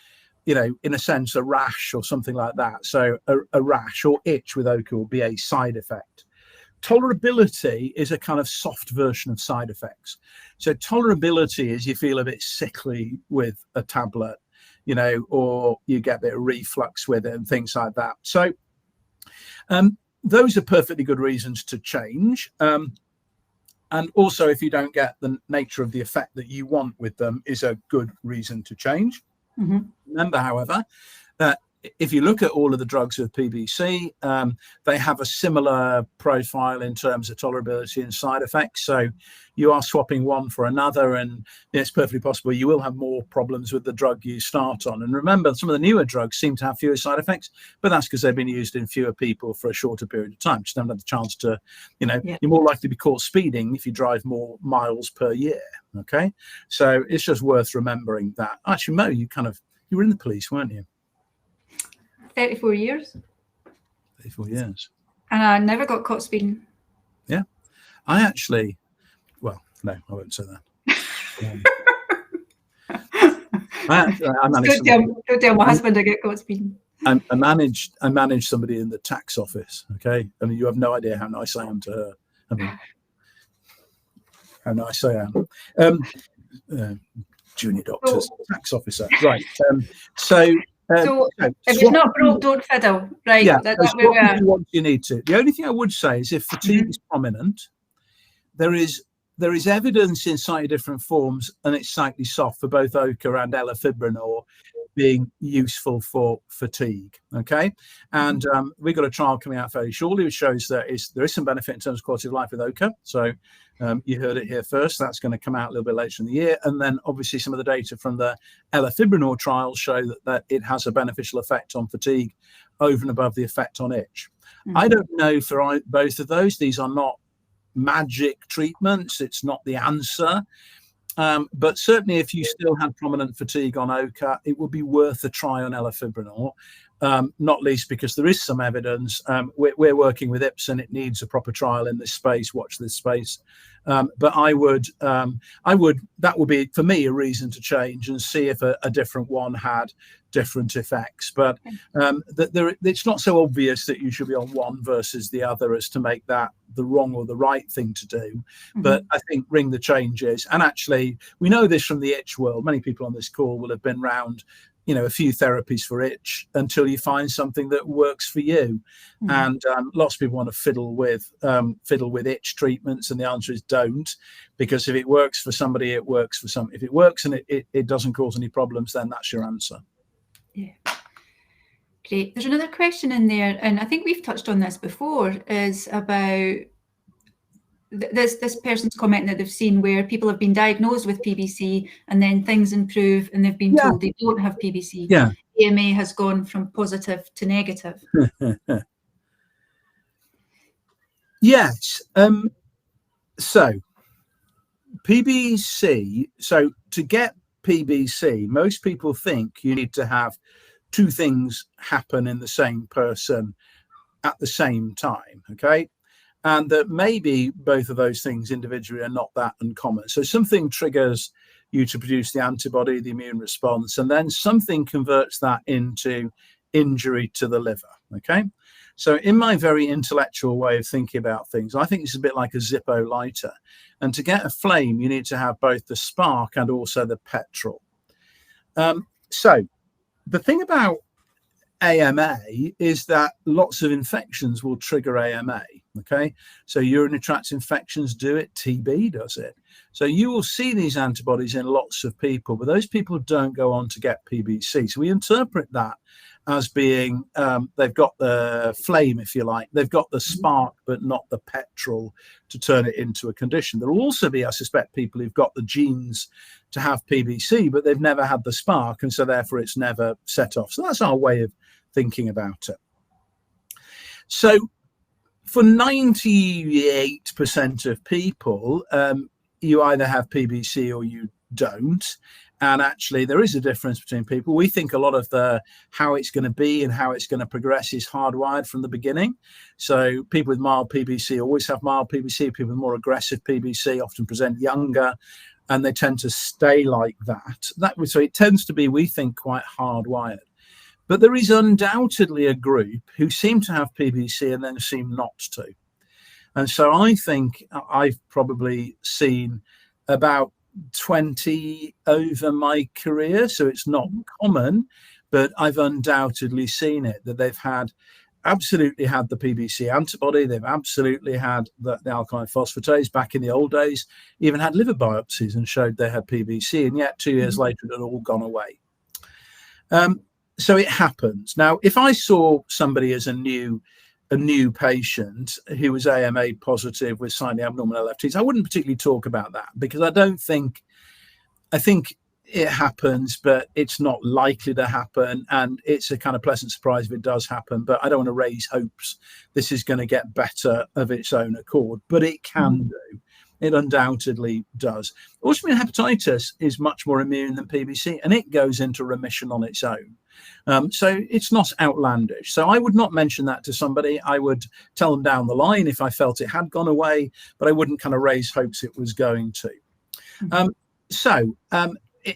in a sense, a rash or something like that. So a rash or itch with ochre will be a side effect. Tolerability is a kind of soft version of side effects. So tolerability is you feel a bit sickly with a tablet, or you get a bit of reflux with it and things like that. So those are perfectly good reasons to change. And also, if you don't get the nature of the effect that you want with them, is a good reason to change. Mm-hmm. Remember, however, that if you look at all of the drugs with PBC, they have a similar profile in terms of tolerability and side effects. So you are swapping one for another, and it's perfectly possible you will have more problems with the drug you start on. And remember, some of the newer drugs seem to have fewer side effects, but that's because they've been used in fewer people for a shorter period of time. Just haven't had the chance to, You're more likely to be caught speeding if you drive more miles per year. Okay, so it's just worth remembering that. Actually, Mo, you were in the police, weren't you? 34 years. 34 years. And I never got caught speeding. Yeah. I actually, well, no, I won't say that. Don't tell my husband I get caught speeding. I managed somebody in the tax office, okay? You have no idea how nice I am to her. How nice I am. Junior doctors, tax officer. Right. So if it's not broke, don't fiddle. Right. Yeah, that's where we are. You need to. The only thing I would say is if fatigue is prominent, there is evidence in slightly different forms, and it's slightly soft for both ochre and elafibranor being useful for fatigue. Okay, and we've got a trial coming out very shortly which shows that there is some benefit in terms of quality of life with ochre. So you heard it here first. That's going to come out a little bit later in the year, and then obviously some of the data from the elafibranor trials show that it has a beneficial effect on fatigue over and above the effect on itch. I don't know for both of those. These are not magic treatments. It's not the answer. But certainly if you still had prominent fatigue on ochre, it would be worth a try on elafibranor, not least because there is some evidence. We're working with Ipsen. It needs a proper trial in this space. Watch this space. But that would be, for me, a reason to change and see if a different one had different effects. But it's not so obvious that you should be on one versus the other as to make that the wrong or the right thing to do. But I think ring the changes. And actually, we know this from the itch world. Many people on this call will have been round, a few therapies for itch until you find something that works for you. And lots of people want to fiddle with itch treatments, and the answer is don't, because if it works for somebody, it works for some. If it works and it doesn't cause any problems, then that's your answer. Yeah. Great. There's another question in there, and I think we've touched on this before, is about this person's commenting that they've seen where people have been diagnosed with PBC and then things improve and they've been told they don't have PBC. Yeah. AMA has gone from positive to negative. Yes. So PBC, so to get PBC, most people think you need to have two things happen in the same person at the same time, okay? And that maybe both of those things individually are not that uncommon. So something triggers you to produce the antibody, the immune response, and then something converts that into injury to the liver, okay? So in my very intellectual way of thinking about things, I think it's a bit like a Zippo lighter. And to get a flame, you need to have both the spark and also the petrol. So the thing about AMA is that lots of infections will trigger AMA, okay? So urinary tract infections do it, TB does it. So you will see these antibodies in lots of people, but those people don't go on to get PBC. So we interpret that as being, they've got the flame, if you like, they've got the spark, but not the petrol to turn it into a condition. There will also be, I suspect, people who've got the genes to have PBC, but they've never had the spark, and so therefore it's never set off. So that's our way of thinking about it. So for 98% of people, you either have PBC or you don't. And actually, there is a difference between people. We think a lot of the how it's going to be and how it's going to progress is hardwired from the beginning. So people with mild PBC always have mild PBC. People with more aggressive PBC often present younger, and they tend to stay like that. So it tends to be, we think, quite hardwired. But there is undoubtedly a group who seem to have PBC and then seem not to. And so I think I've probably seen about 20 over my career. So it's not common, but I've undoubtedly seen it, that they've absolutely had the PBC antibody. They've absolutely had the alkaline phosphatase back in the old days, even had liver biopsies and showed they had PBC. And yet 2 years later, it had all gone away. So it happens. Now, if I saw somebody as a new patient who was AMA positive with slightly abnormal LFTs, I wouldn't particularly talk about that, because I think it happens, but it's not likely to happen. And it's a kind of pleasant surprise if it does happen, but I don't want to raise hopes this is going to get better of its own accord, but it can do. It undoubtedly does. Autoimmune hepatitis is much more immune than PBC, and it goes into remission on its own. So it's not outlandish. So I would not mention that to somebody. I would tell them down the line if I felt it had gone away, but I wouldn't kind of raise hopes it was going to.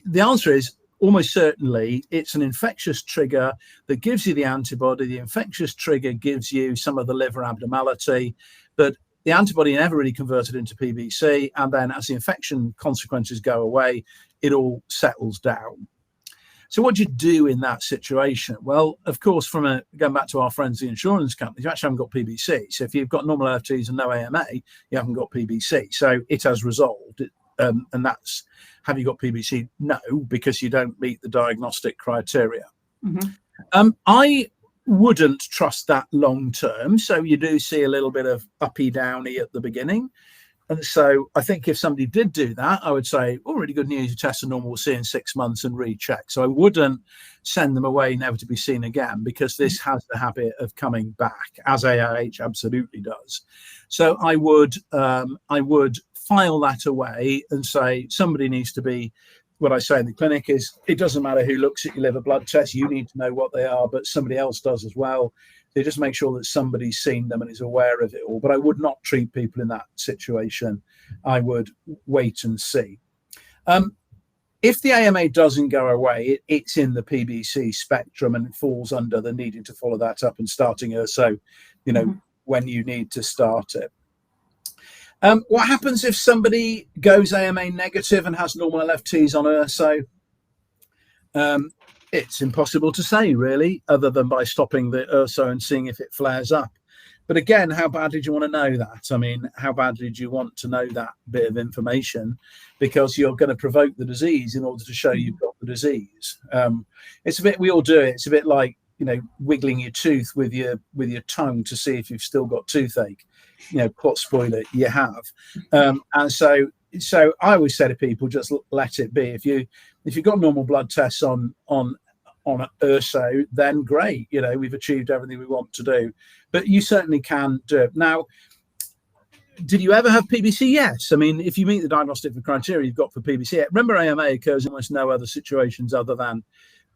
The answer is almost certainly it's an infectious trigger that gives you the antibody. The infectious trigger gives you some of the liver abnormality, but the antibody never really converted into PBC. And then as the infection consequences go away, it all settles down. So what do you do in that situation? Well, of course, going back to our friends, the insurance companies, you actually haven't got PBC. So if you've got normal LFTs and no AMA, you haven't got PBC. So it has resolved. And that's, have you got PBC? No, because you don't meet the diagnostic criteria. I wouldn't trust that long term. So you do see a little bit of uppy downy at the beginning. And so I think if somebody did do that, I would say, oh, really good news, you test a normal, we'll see in 6 months and recheck. So I wouldn't send them away never to be seen again, because this has the habit of coming back, as AIH absolutely does. So I would file that away and say somebody needs to be, what I say in the clinic is, it doesn't matter who looks at your liver blood tests, you need to know what they are, but somebody else does as well. So just make sure that somebody's seen them and is aware of it all. But I would not treat people in that situation. I would wait and see. If the AMA doesn't go away, it's in the PBC spectrum and it falls under the needing to follow that up and starting her. So, when you need to start it. What happens if somebody goes AMA negative and has normal LFTs on her? So it's impossible to say, really, other than by stopping the URSO and seeing if it flares up. But again, how badly do you want to know that? I mean, how badly do you want to know that bit of information? Because you're going to provoke the disease in order to show you've got the disease. It's a bit, we all do it. It's a bit like, wiggling your tooth with your tongue to see if you've still got toothache. pot spoiler you have. And so I always say to people, just let it be. If you've got normal blood tests on URSO, then great. We've achieved everything we want to do. But you certainly can do it. Now, did you ever have PBC? Yes. I mean, if you meet the diagnostic criteria you've got for PBC, remember AMA occurs in almost no other situations other than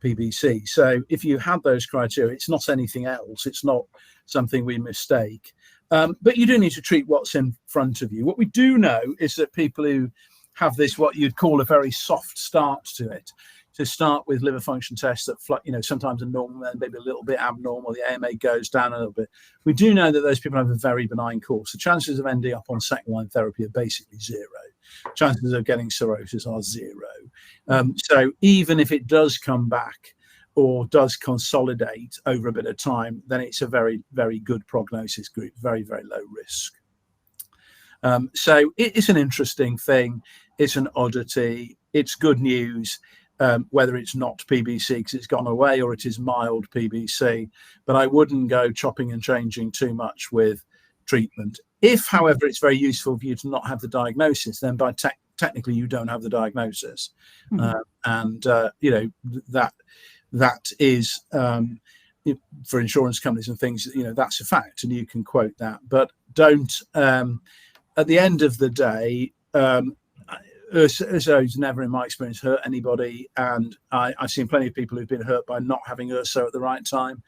PBC. So if you had those criteria, it's not anything else. It's not something we mistake. But you do need to treat what's in front of you. What we do know is that people who have this, what you'd call a very soft start to it, to start with liver function tests that sometimes are normal and maybe a little bit abnormal, the AMA goes down a little bit. We do know that those people have a very benign course. The chances of ending up on second line therapy are basically zero. Chances of getting cirrhosis are zero. So even if it does come back or does consolidate over a bit of time, then it's a very, very good prognosis group, very, very low risk. So it's an interesting thing. It's an oddity. It's good news, whether it's not PBC because it's gone away or it is mild PBC. But I wouldn't go chopping and changing too much with treatment. If, however, it's very useful for you to not have the diagnosis, then technically you don't have the diagnosis. That is, for insurance companies and things, that's a fact, and you can quote that. But don't, at the end of the day, URSO's never, in my experience, hurt anybody. And I've seen plenty of people who've been hurt by not having URSO at the right time.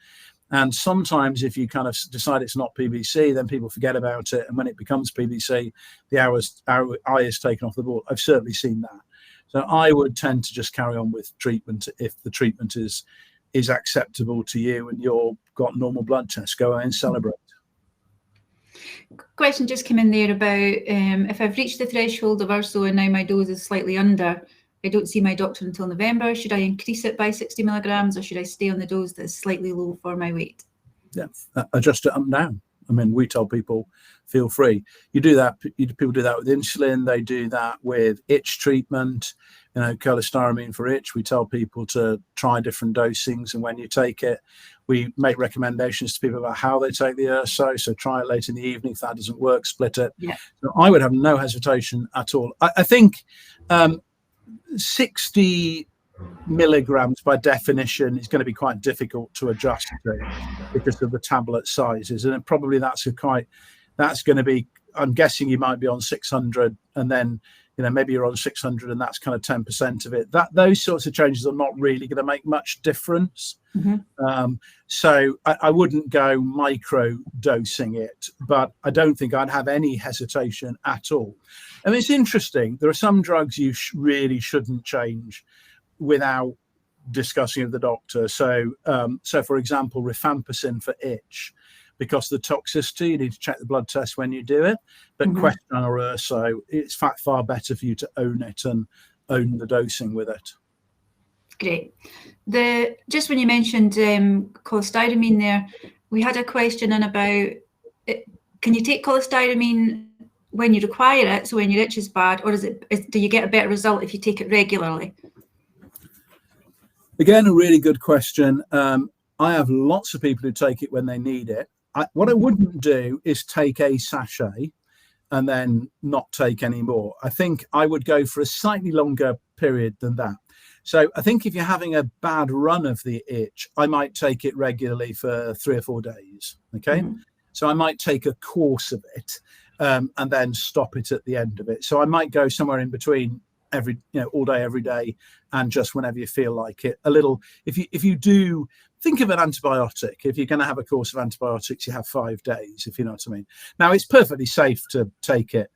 And sometimes if you kind of decide it's not PBC, then people forget about it. And when it becomes PBC, our eye is taken off the ball. I've certainly seen that. So I would tend to just carry on with treatment if the treatment is acceptable to you and you've got normal blood tests. Go and celebrate. Question just came in there about if I've reached the threshold of URSO and now my dose is slightly under, I don't see my doctor until November. Should I increase it by 60 milligrams or should I stay on the dose that's slightly low for my weight? Yeah, adjust it up and down. I mean, we tell people, feel free. You do that. People do that with insulin. They do that with itch treatment. Cholestyramine for itch. We tell people to try different dosings, and when you take it, we make recommendations to people about how they take the URSO. So try it late in the evening. If that doesn't work, split it. Yeah. So I would have no hesitation at all. I think 60 milligrams by definition is going to be quite difficult to adjust to because of the tablet sizes, and probably that's going to be, I'm guessing you might be on 600 and then maybe you're on 600 and that's kind of 10% of it. Those sorts of changes are not really going to make much difference. So I wouldn't go micro dosing it, but I don't think I'd have any hesitation at all. I mean, it's interesting, there are some drugs you really shouldn't change without discussing with the doctor. So for example, rifampicin for itch, because the toxicity, you need to check the blood test when you do it. But question or URSO, it's far better for you to own it and own the dosing with it. Great. Just when you mentioned cholestyramine there, we had a question in about can you take cholestyramine when you require it, so when your itch is bad, or do you get a better result if you take it regularly? Again, a really good question. I have lots of people who take it when they need it. What I wouldn't do is take a sachet and then not take any more. I think I would go for a slightly longer period than that. So I think if you're having a bad run of the itch, I might take it regularly for 3 or 4 days. Okay. So I might take a course of it and then stop it at the end of it. So I might go somewhere in between all day, every day, and just whenever you feel like it. A little, if you do think of an antibiotic, if you're going to have a course of antibiotics, you have 5 days, if you know what I mean. Now, it's perfectly safe to take it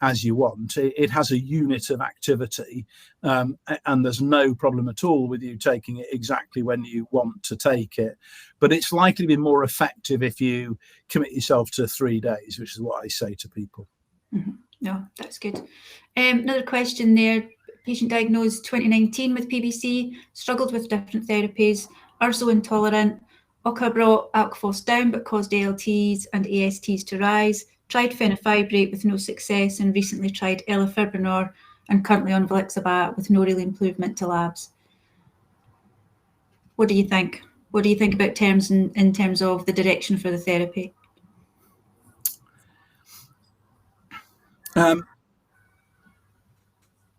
as you want. It has a unit of activity, and there's no problem at all with you taking it exactly when you want to take it. But it's likely to be more effective if you commit yourself to 3 days, which is what I say to people. No, that's good. Another question there. Patient diagnosed 2019 with PBC, struggled with different therapies, URSO intolerant, OCA brought alk-phos down but caused ALTs and ASTs to rise, tried fenofibrate with no success, and recently tried elafibranor and currently on volixibat with no real improvement to labs. What do you think? What do you think about in terms of the direction for the therapy?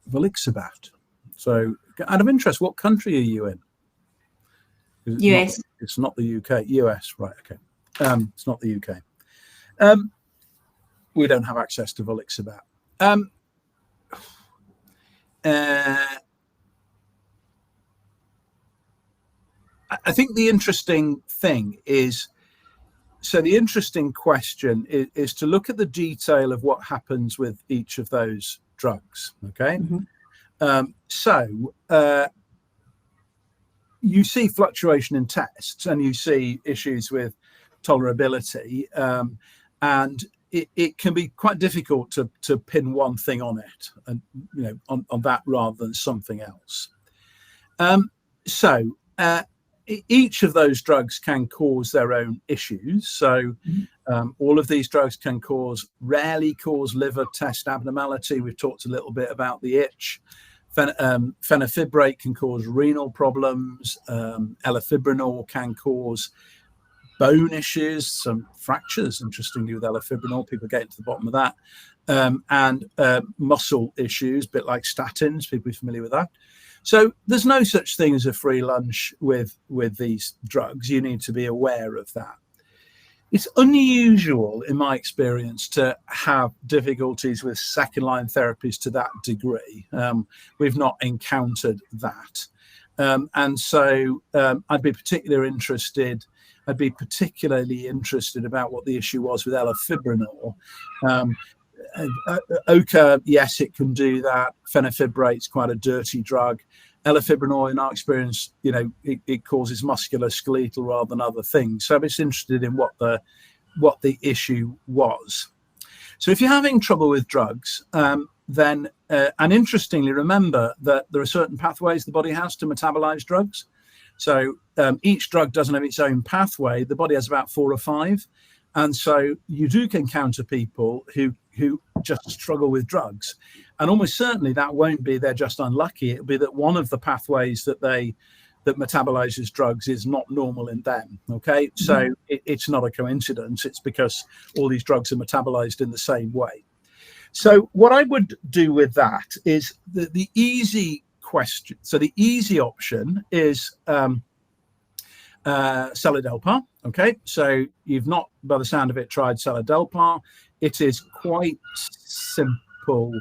Volixibat. So, out of interest, what country are you in? US. It's not the UK. US, right? Okay. It's not the UK. We don't have access to Volixibat. I think the interesting thing is, so the interesting question is to look at the detail of what happens with each of those drugs. Okay. You see fluctuation in tests, and you see issues with tolerability, and it can be quite difficult to pin one thing on it, and on that rather than something else. Each of those drugs can cause their own issues. So all of these drugs can rarely cause liver test abnormality. We've talked a little bit about the itch. Fenofibrate can cause renal problems. Elafibranor can cause bone issues, some fractures, interestingly, with elafibranor. People get to the bottom of that. And muscle issues, a bit like statins. People are familiar with that. So there's no such thing as a free lunch with these drugs. You need to be aware of that. It's unusual, in my experience, to have difficulties with second-line therapies to that degree. We've not encountered that. And so I'd be particularly interested about what the issue was with elafibranor. Oca, yes, it can do that. Fenofibrate's quite a dirty drug. Elafibranor, in our experience, it causes musculoskeletal rather than other things. So I'm just interested in what the issue was. So if you're having trouble with drugs, then and interestingly, remember that there are certain pathways the body has to metabolize drugs. So each drug doesn't have its own pathway. The body has about 4 or 5. And so you do encounter people who just struggle with drugs. And almost certainly that won't be they're just unlucky. It'll be that one of the pathways that metabolizes drugs is not normal in them. Okay. So it's not a coincidence. It's because all these drugs are metabolized in the same way. So what I would do with that is the easy question. So the easy option is seladelpar. Okay, so you've not, by the sound of it, tried seladelpar. It is quite simple.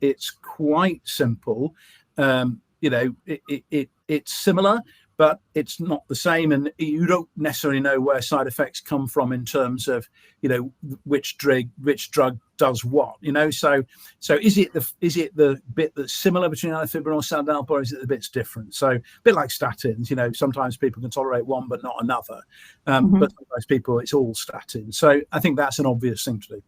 It's quite simple. It's similar, but it's not the same, and you don't necessarily know where side effects come from in terms of which drug does what. So is it the bit that's similar between elafibranor and seladelpar, or is it the bits different? So a bit like statins. Sometimes people can tolerate one but not another, but sometimes people, it's all statins. So I think that's an obvious thing to do.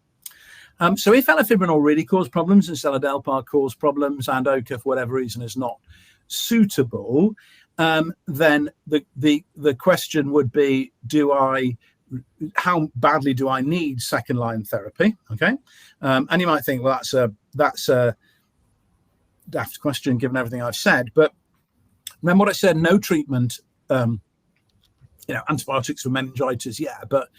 So if elafibranor really caused problems and seladelpar caused problems, and Oca for whatever reason is not suitable, then the question would be, how badly do I need second line therapy? Okay, and you might think, well, that's a daft question given everything I've said. But remember what I said: no treatment. Antibiotics for meningitis, yeah, but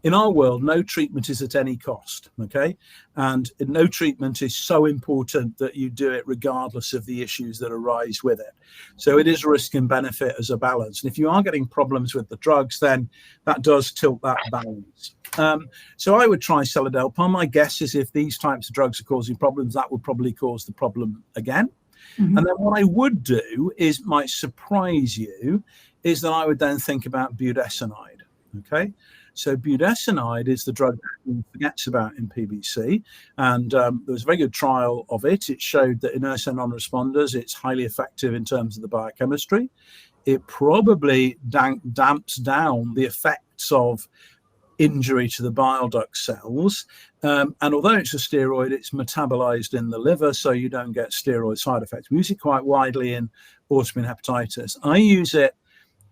in our world, no treatment is at any cost. Okay, and no treatment is so important that you do it regardless of the issues that arise with it. So it is risk and benefit as a balance. And if you are getting problems with the drugs, then that does tilt that balance. So I would try seladelpar. My guess is if these types of drugs are causing problems, that would probably cause the problem again. And then what I would do might surprise you, is that I would then think about budesonide. Okay. So budesonide is the drug that everyone forgets about in PBC, and there was a very good trial of it. It showed that in NSN non-responders, it's highly effective in terms of the biochemistry. It probably damps down the effects of injury to the bile duct cells, and although it's a steroid, it's metabolized in the liver, so you don't get steroid side effects. We use it quite widely in autoimmune hepatitis. I use it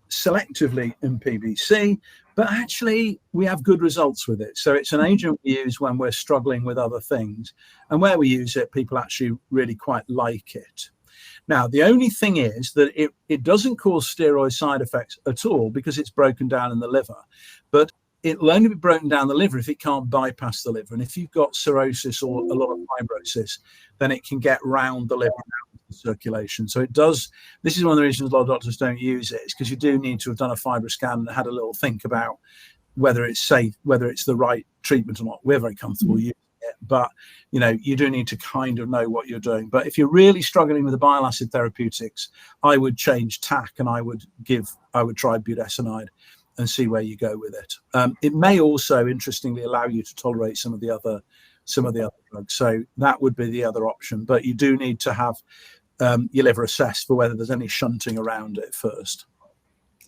selectively in PBC, but actually we have good results with it. So it's an agent we use when we're struggling with other things, and where we use it, people actually really quite like it. Now, the only thing is that it doesn't cause steroid side effects at all because it's broken down in the liver. But it'll only be broken down the liver if it can't bypass the liver. And if you've got cirrhosis or a lot of fibrosis, then it can get round the liver, around the circulation. So it does. This is one of the reasons a lot of doctors don't use it, is because you do need to have done a FibroScan and had a little think about whether it's safe, whether it's the right treatment or not. We're very comfortable using it, but you do need to kind of know what you're doing. But if you're really struggling with the bile acid therapeutics, I would change TAC and I would try budesonide and see where you go with it. It may also, interestingly, allow you to tolerate some of the other drugs. So that would be the other option. But you do need to have your liver assessed for whether there's any shunting around it first.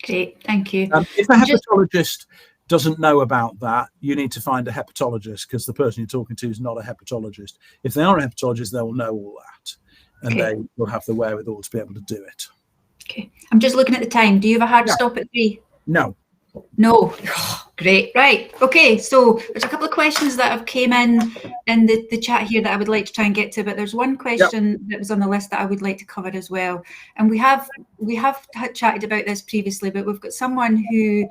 Great, thank you. If a hepatologist doesn't know about that, you need to find a hepatologist, because the person you're talking to is not a hepatologist. If they are a hepatologist, they will know all that, and they will have the wherewithal to be able to do it. Okay. I'm just looking at the time. Do you have a hard stop at 3? No. No. Oh, great. Right. Okay. So there's a couple of questions that have came in the chat here that I would like to try and get to, but there's one question that was on the list that I would like to cover as well. And we have chatted about this previously, but we've got someone who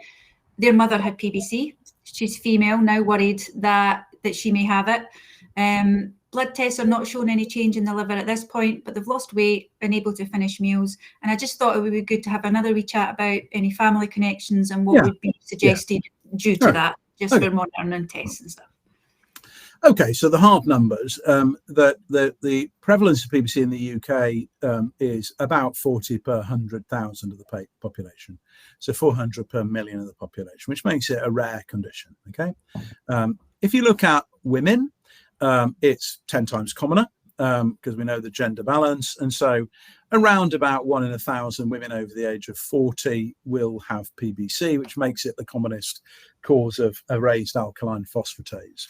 their mother had PBC. She's female, now worried that she may have it. Blood tests are not showing any change in the liver at this point, but they've lost weight, been able to finish meals. And I just thought it would be good to have another wee chat about any family connections and what would be suggested due to that, just for monitoring tests and stuff. Okay, so the hard numbers, the prevalence of PBC in the UK is about 40 per 100,000 of the population. So 400 per million of the population, which makes it a rare condition, okay? If you look at women, it's 10 times commoner because we know the gender balance. And so around about 1 in 1,000 women over the age of 40 will have PBC, which makes it the commonest cause of a raised alkaline phosphatase.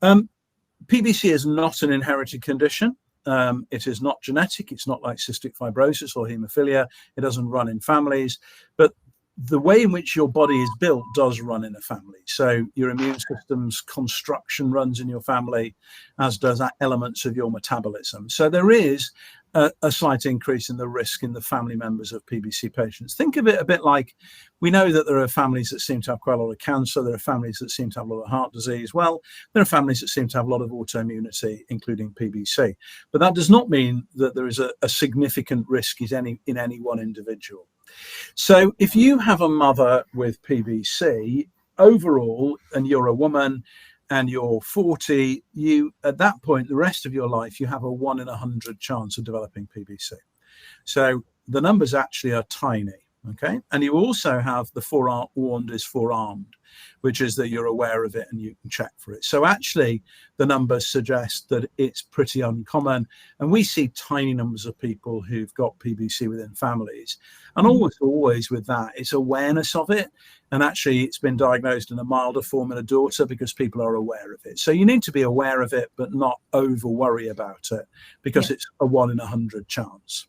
PBC is not an inherited condition. It is not genetic. It's not like cystic fibrosis or haemophilia. It doesn't run in families, but the way in which your body is built does run in a family. So your immune system's construction runs in your family, as does elements of your metabolism. So there is a slight increase in the risk in the family members of PBC patients. Think of it a bit like, we know that there are families that seem to have quite a lot of cancer. There are families that seem to have a lot of heart disease. Well, there are families that seem to have a lot of autoimmunity, including PBC. But that does not mean that there is a significant risk in any one individual. So if you have a mother with PBC overall, and you're a woman, and you're 40, at that point, the rest of your life, you have a 1 in 100 chance of developing PBC. So the numbers actually are tiny, okay? And you also have the forewarned is forearmed, which is that you're aware of it and you can check for it. So actually, the numbers suggest that it's pretty uncommon. And we see tiny numbers of people who've got PBC within families. And always with that, it's awareness of it. And actually, it's been diagnosed in a milder form in a daughter because people are aware of it. So you need to be aware of it, but not over worry about it, because it's a 1 in 100 chance.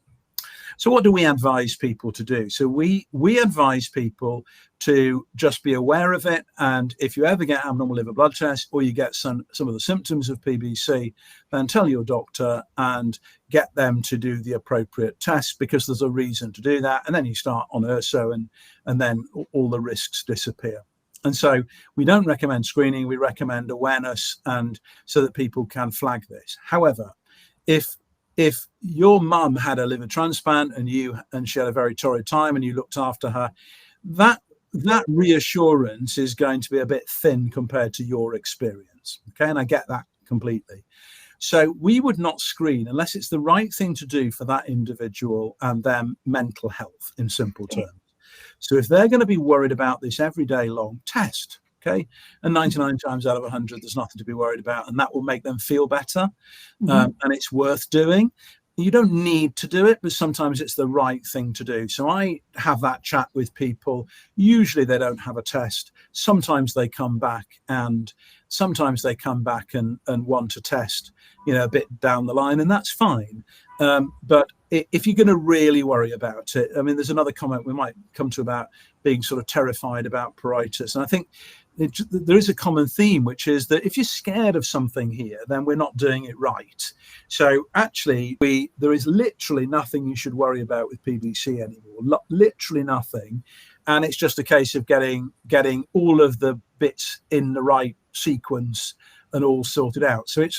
So what do we advise people to do? So we advise people to just be aware of it. And if you ever get abnormal liver blood tests, or you get some of the symptoms of PBC, then tell your doctor and get them to do the appropriate tests, because there's a reason to do that. And then you start on URSO, and then all the risks disappear. And so we don't recommend screening, we recommend awareness, and so that people can flag this. However, if your mum had a liver transplant and she had a very torrid time and you looked after her, that reassurance is going to be a bit thin compared to your experience. Okay, and I get that completely. So we would not screen unless it's the right thing to do for that individual and their mental health, in simple terms. So if they're going to be worried about this every day long, test. Okay, and 99 times out of 100, there's nothing to be worried about, and that will make them feel better. And it's worth doing. You don't need to do it, but sometimes it's the right thing to do. So I have that chat with people. Usually they don't have a test. Sometimes they come back and want to test, a bit down the line, and that's fine. But if you're going to really worry about it, I mean, there's another comment we might come to about being sort of terrified about pruritus. And I think there is a common theme, which is that if you're scared of something here, then we're not doing it right. So actually, there is literally nothing you should worry about with PBC anymore, literally nothing. And it's just a case of getting all of the bits in the right sequence and all sorted out. So it's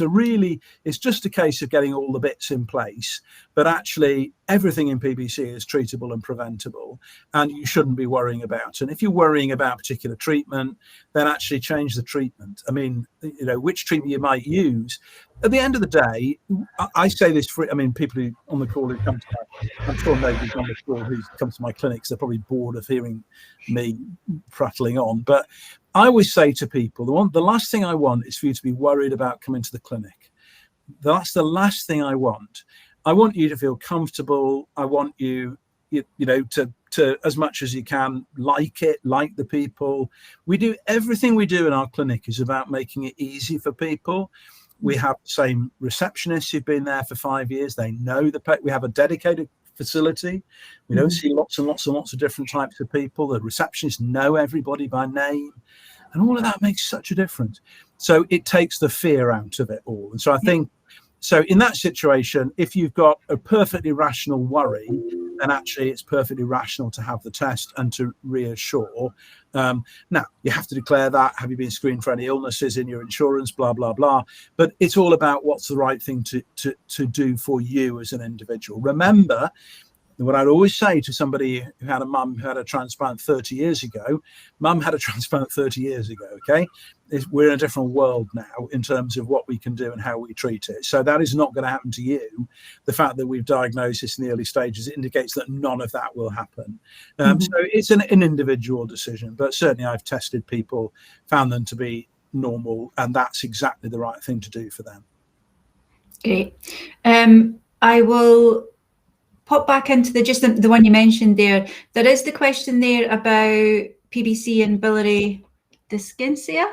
just a case of getting all the bits in place, but actually everything in PBC is treatable and preventable, and you shouldn't be worrying about. And if you're worrying about particular treatment, then actually change the treatment. I mean, which treatment you might use. At the end of the day, I say this people who on the call who come to I'm sure nobody's on the call who comes to my clinics, they're probably bored of hearing me prattling on, but I always say to people, the last thing I want is for you to be worried about coming to the clinic. That's the last thing I want. I want you to feel comfortable. I want you to as much as you can, like the people. Everything we do in our clinic is about making it easy for people. We have the same receptionists who've been there for 5 years. They know we have a dedicated facility. We don't see lots and lots and lots of different types of people. The receptionists know everybody by name, and all of that makes such a difference. So it takes the fear out of it all. And so I think, so in that situation, if you've got a perfectly rational worry, then actually it's perfectly rational to have the test and to reassure. Now, you have to declare that. Have you been screened for any illnesses in your insurance, blah, blah, blah. But it's all about what's the right thing to do for you as an individual. Remember, what I'd always say to somebody who had a mum who had a transplant 30 years ago, mum had a transplant 30 years ago, okay? We're in a different world now in terms of what we can do and how we treat it. So that is not going to happen to you. The fact that we've diagnosed this in the early stages indicates that none of that will happen. So it's an individual decision, but certainly I've tested people, found them to be normal, and that's exactly the right thing to do for them. Great. I will pop back into the one you mentioned there. There is the question there about PBC and biliary dyskinesia.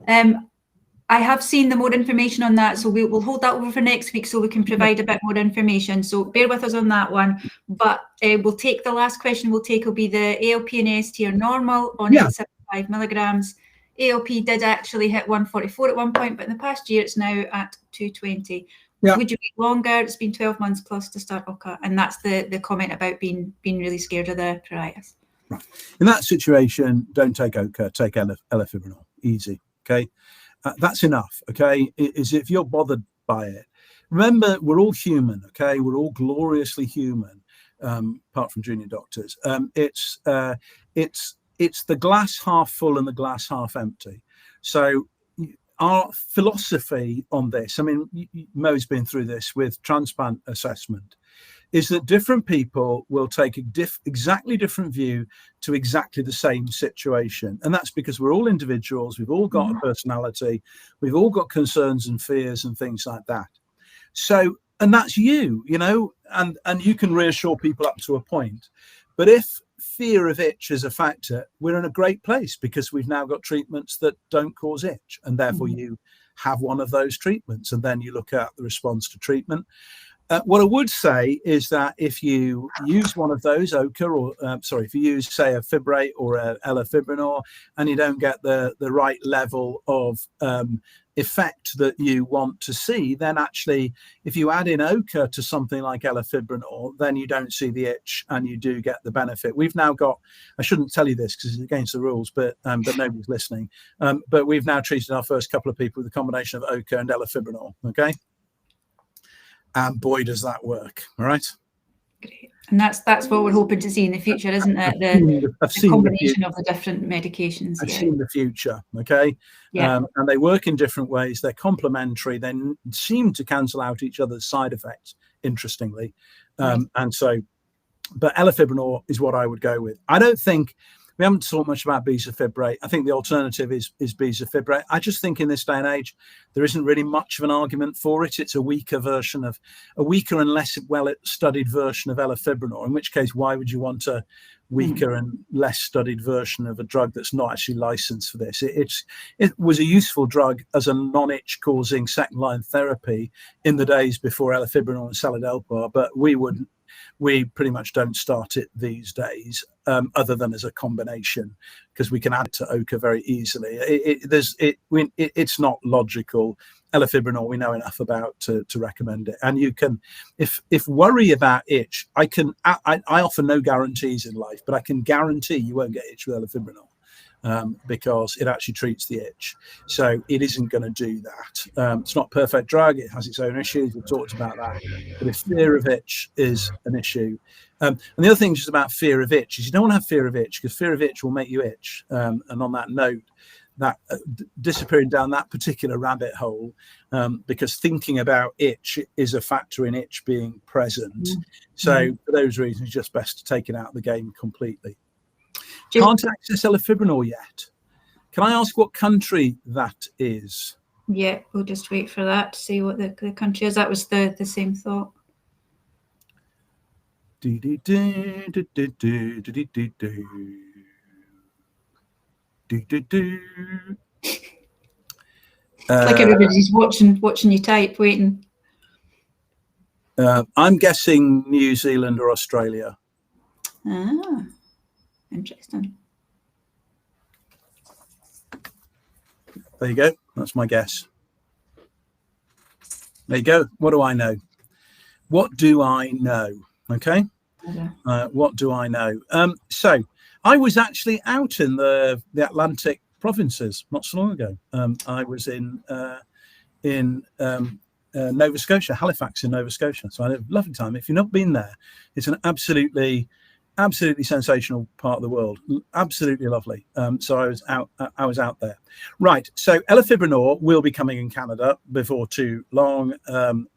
I have seen the more information on that, so we'll hold that over for next week so we can provide a bit more information. So bear with us on that one. But we'll take the last question will be the ALP and AST are normal on 875 milligrams. ALP did actually hit 144 at one point, but in the past year it's now at 220. Yeah. Would you wait longer? It's been 12 months plus to start OCA. And that's the comment about being really scared of the pruritus. Right. In that situation, don't take OCA, take elafibranor. Easy. Okay. That's enough. Okay. Is if you're bothered by it. Remember, we're all human. Okay. We're all gloriously human, apart from junior doctors. It's the glass half full and the glass half empty. So our philosophy on this, I mean, Mo's been through this with transplant assessment, is that different people will take exactly different view to exactly the same situation. And that's because we're all individuals. We've all got a personality. We've all got concerns and fears and things like that. So, and that's you know, and you can reassure people up to a point. But if fear of itch is a factor, we're in a great place because we've now got treatments that don't cause itch, and therefore you have one of those treatments, and then you look at the response to treatment. What I would say is that if you use one of those, OCA, or if you use, say, a fibrate or a elafibranor, and you don't get the right level of effect that you want to see, then actually, if you add in OCA to something like elafibranor, then you don't see the itch and you do get the benefit. We've now got, I shouldn't tell you this because it's against the rules, but nobody's listening. But we've now treated our first couple of people with a combination of OCA and elafibranor. Okay. And boy, does that work. All right. Great. And that's what we're hoping to see in the future, isn't it? The combination of the different medications. I've seen the future. Okay. Yeah. And they work in different ways. They're complementary. They seem to cancel out each other's side effects, interestingly. And so, but elafibranor is what I would go with. I don't think, we haven't talked much about bezafibrate. I think the alternative is bezafibrate. I just think in this day and age, there isn't really much of an argument for it. It's a weaker and less well-studied version of elafibranor, in which case, why would you want a weaker and less studied version of a drug that's not actually licensed for this? It was a useful drug as a non-itch causing second-line therapy in the days before elafibranor and seladelpar, but we would we pretty much don't start it these days, other than as a combination, because we can add it to ochre very easily. It's not logical. Elafibranor we know enough about to recommend it, and you can, if worry about itch, I offer no guarantees in life, but I can guarantee you won't get itch with elafibranor. Because it actually treats the itch. So it isn't going to do that. It's not a perfect drug. It has its own issues. We've talked about that. But if fear of itch is an issue. And the other thing just about fear of itch is you don't want to have fear of itch, because fear of itch will make you itch. And on that note, that disappearing down that particular rabbit hole, because thinking about itch is a factor in itch being present. So for those reasons, it's just best to take it out of the game completely. Can't access elafibranor yet. Can I ask what country that is? Yeah, we'll just wait for that to see what the country is. That was the same thought. Like everybody's watching you type, waiting. I'm guessing New Zealand or Australia. Ah. Interesting. There you go. That's my guess. There you go. What do I know? What do I know? Okay. What do I know? So I was actually out in the Atlantic provinces not so long ago. I was in Nova Scotia, Halifax in Nova Scotia. So I had a lovely time. If you've not been there, it's an absolutely sensational part of the world. Absolutely lovely. So I was out there. Right. So elafibranor will be coming in Canada before too long.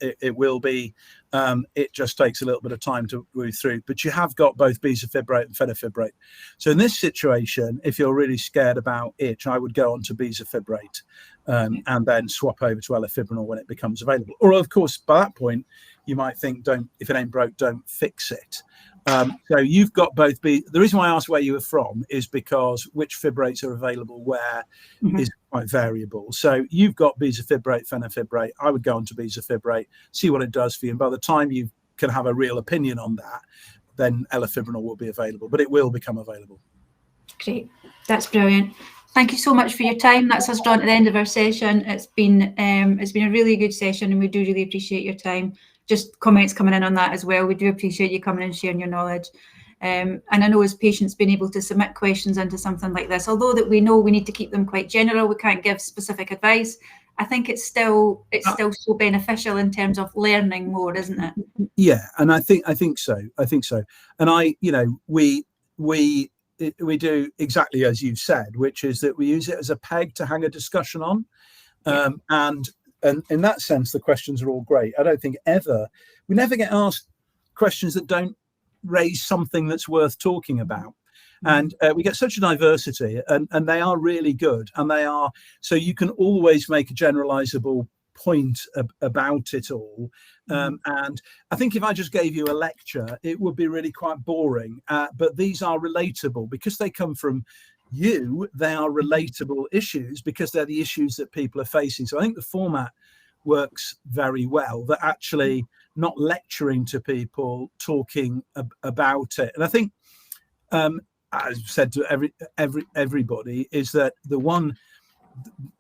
It will be. It just takes a little bit of time to move through. But you have got both bezafibrate and fenofibrate. So in this situation, if you're really scared about itch, I would go on to bezafibrate and then swap over to elafibranor when it becomes available. Or of course, by that point, you might think, if it ain't broke, don't fix it. So you've got both. The reason why I asked where you were from is because which fibrates are available where is quite variable. So you've got bezafibrate, fenofibrate. I would go on to bezafibrate, see what it does for you. And by the time you can have a real opinion on that, then elafibranor will be available, but it will become available. Great. That's brilliant. Thank you so much for your time. That's us drawn to the end of our session. It's been a really good session, and we do really appreciate your time. Just comments coming in on that as well. We do appreciate you coming and sharing your knowledge. And I know as patients being able to submit questions into something like this, although that we know we need to keep them quite general, we can't give specific advice. I think it's still so beneficial in terms of learning more, isn't it? Yeah, and I think so. And we do exactly as you've said, which is that we use it as a peg to hang a discussion on. And in that sense, the questions are all great. I don't think we never get asked questions that don't raise something that's worth talking about. And we get such a diversity, and they are really good. And so you can always make a generalizable point about it all. And I think if I just gave you a lecture, it would be really quite boring. But these are relatable because they come from they are relatable issues because they're the issues that people are facing. So I think the format works very well, that actually not lecturing to people, talking about it. And I think, as I've said to everybody, is that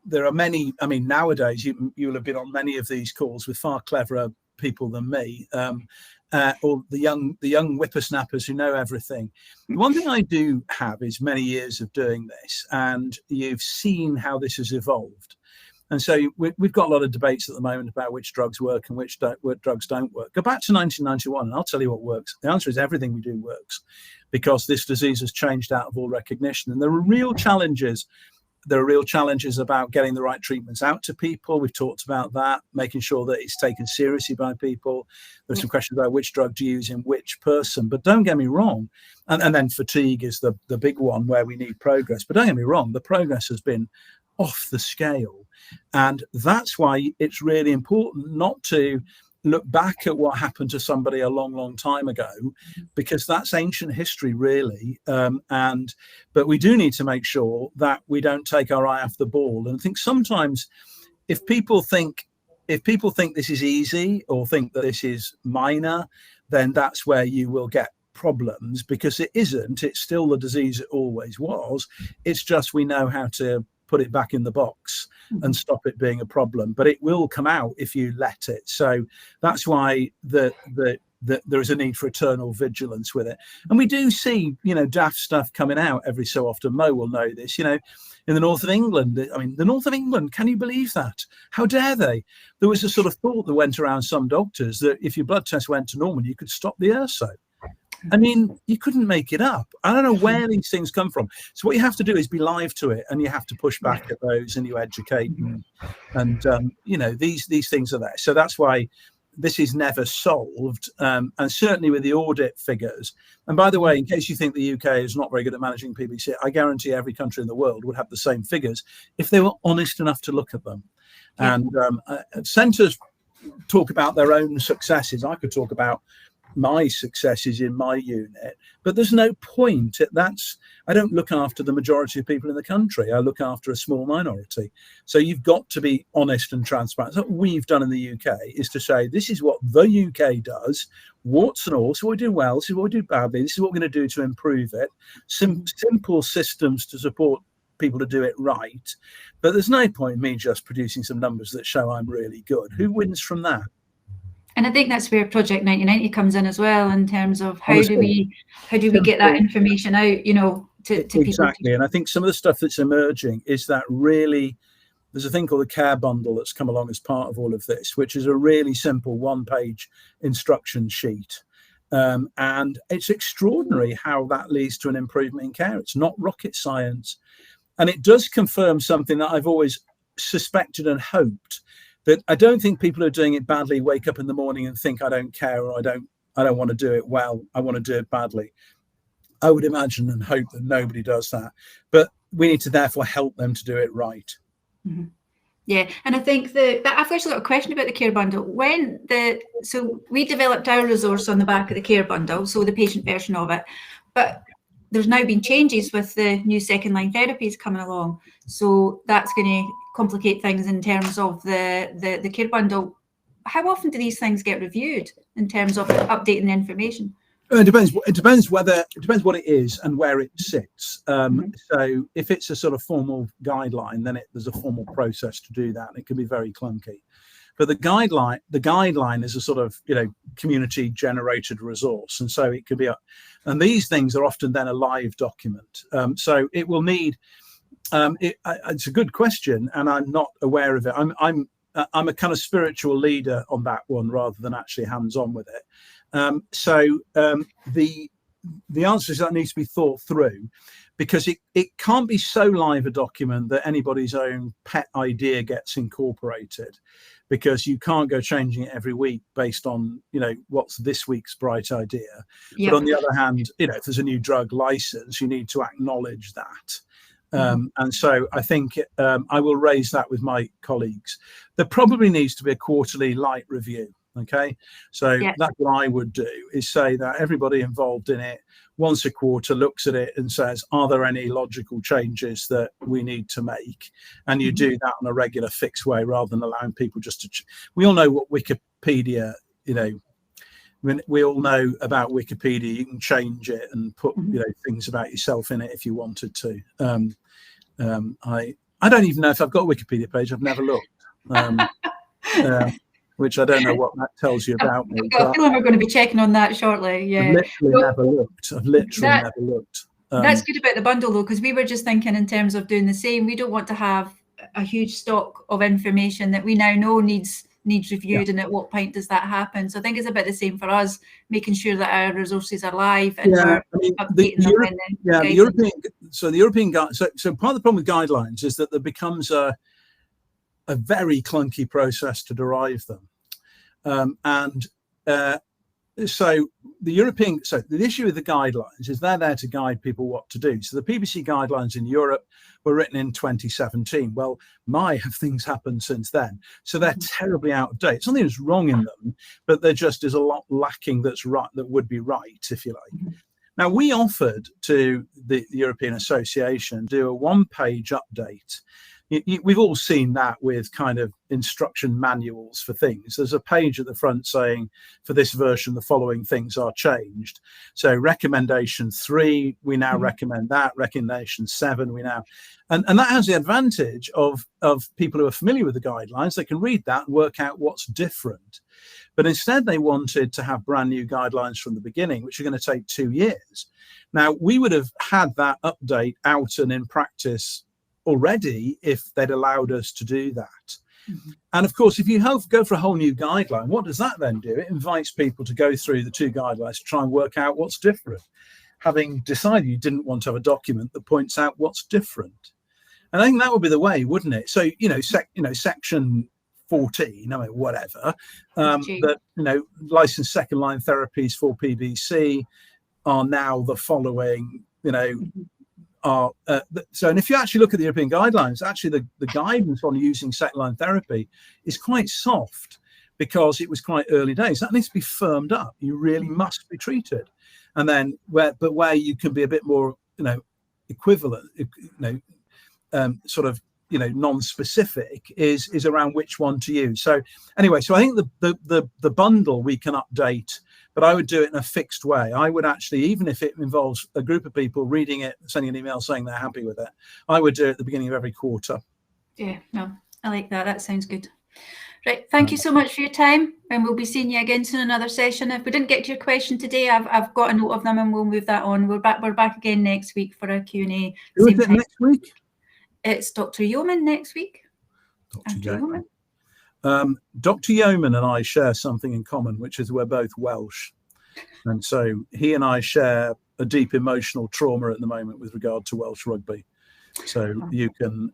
there are many, I mean, nowadays you'll have been on many of these calls with far cleverer people than me, or the young whippersnappers who know everything. The one thing I do have is many years of doing this, and you've seen how this has evolved. And so we've got a lot of debates at the moment about which drugs work and which drugs don't work. Go back to 1991 and I'll tell you what works. The answer is everything we do works, because this disease has changed out of all recognition. And there are real challenges. There are real challenges about getting the right treatments out to people. We've talked about that, making sure that it's taken seriously by people. There's some questions about which drug to use in which person. But don't get me wrong. And then fatigue is the big one where we need progress. But don't get me wrong, the progress has been off the scale. And that's why it's really important not to look back at what happened to somebody a long, long time ago, because that's ancient history, really. But we do need to make sure that we don't take our eye off the ball. And I think sometimes if people think this is easy or think that this is minor, then that's where you will get problems, because it isn't. It's still the disease it always was. It's just we know how to put it back in the box and stop it being a problem. But it will come out if you let it. So that's why there is a need for eternal vigilance with it. And we do see, daft stuff coming out every so often. Mo will know this, in the north of England. I mean, the north of England, can you believe that? How dare they? There was a sort of thought that went around some doctors that if your blood test went to normal, you could stop the ERSO. I mean, you couldn't make it up. I don't know where these things come from. So what you have to do is be live to it, and you have to push back at those, and you educate, and these things are there. So that's why this is never solved, and certainly with the audit figures. And by the way, in case you think the UK is not very good at managing PBC, I guarantee every country in the world would have the same figures if they were honest enough to look at them. And centres talk about their own successes. I could talk about my successes in my unit, but there's no point. I don't look after the majority of people in the country. I look after a small minority. So you've got to be honest and transparent. So what we've done in the UK is to say, this is what the UK does, warts and all. This is what we do well, this is what we do badly, this is what we're going to do to improve it. Simple systems to support people to do it right. But there's no point in me just producing some numbers that show I'm really good. Who wins from that? And I think that's where Project 9090 comes in as well, in terms of how do we get that information out, to people. Exactly. And I think some of the stuff that's emerging is that really, there's a thing called the care bundle that's come along as part of all of this, which is a really simple one-page instruction sheet. And it's extraordinary how that leads to an improvement in care. It's not rocket science. And it does confirm something that I've always suspected and hoped, that I don't think people who are doing it badly wake up in the morning and think, I don't care, or I don't want to do it well, I want to do it badly. I would imagine and hope that nobody does that. But we need to therefore help them to do it right. Mm-hmm. Yeah, and I think that I've actually got a question about the care bundle. So we developed our resource on the back of the care bundle, so the patient version of it, but there's now been changes with the new second line therapies coming along. So that's going to complicate things in terms of the care bundle. How often do these things get reviewed in terms of updating the information? It depends what it is and where it sits. So if it's a sort of formal guideline, then there's a formal process to do that, and it can be very clunky. But the guideline is a sort of community generated resource, and so it could be and these things are often then a live document. So it will need. It's a good question, and I'm not aware of it. I'm a kind of spiritual leader on that one rather than actually hands-on with it. So the answer is that needs to be thought through, because it can't be so live a document that anybody's own pet idea gets incorporated, because you can't go changing it every week based on what's this week's bright idea. Yep. But on the other hand, if there's a new drug license, you need to acknowledge that. And so I think I will raise that with my colleagues. There probably needs to be a quarterly light review. Okay, so that's what I would do, is say that everybody involved in it once a quarter looks at it and says, are there any logical changes that we need to make? And you do that in a regular fixed way, rather than allowing people just to we all know what Wikipedia, we all know about Wikipedia. You can change it and put things about yourself in it if you wanted to. I don't even know if I've got a Wikipedia page. I've never looked. Which I don't know what that tells you about me. I've got a feeling we're going to be checking on that shortly. Yeah, I've literally never looked. That's good about the bundle, though, because we were just thinking in terms of doing the same. We don't want to have a huge stock of information that we now know needs reviewed, and at what point does that happen? So I think it's about the same for us, making sure that our resources are live and we're updating them. The European so part of the problem with guidelines is that there becomes a very clunky process to derive them, so the issue with the guidelines is they're there to guide people what to do. So the PBC guidelines in Europe were written in 2017. Well, have things happened since then? So they're terribly out of date. Something is wrong in them, but there just is a lot lacking that's right, that would be right, if you like. Now, we offered to the European Association do a one-page update. we've all seen that with kind of instruction manuals for things. There's a page at the front saying, for this version, the following things are changed. So recommendation 3, we now recommend that. Recommendation 7, we now, and that has the advantage of people who are familiar with the guidelines. They can read that and work out what's different. But instead, they wanted to have brand new guidelines from the beginning, which are going to take 2 years. Now, we would have had that update out and in practice already if they'd allowed us to do that. And of course, if you go for a whole new guideline, what does that then do? It invites people to go through the 2 guidelines to try and work out what's different, having decided you didn't want to have a document that points out what's different. And I think that would be the way, wouldn't it? So, section 14, I mean, whatever, that, licensed second line therapies for PBC are now the following, are so. And if you actually look at the European guidelines, actually the guidance on using second line therapy is quite soft, because it was quite early days. That needs to be firmed up. You really must be treated. And then where you can be a bit more, equivalent, sort of, non-specific is around which one to use. So anyway, so I think the bundle we can update, but I would do it in a fixed way. I would actually, even if it involves a group of people reading it, sending an email saying they're happy with it, I would do it at the beginning of every quarter. Yeah, no, I like that. That sounds good. Right, thank you so much for your time, and we'll be seeing you again soon in another session. If we didn't get to your question today, I've got a note of them, and we'll move that on. We're back again next week for a Q&A. Who is it next week? It's Dr. Yeoman next week. Dr. Yeoman and I share something in common, which is we're both Welsh. And so he and I share a deep emotional trauma at the moment with regard to Welsh rugby. So you can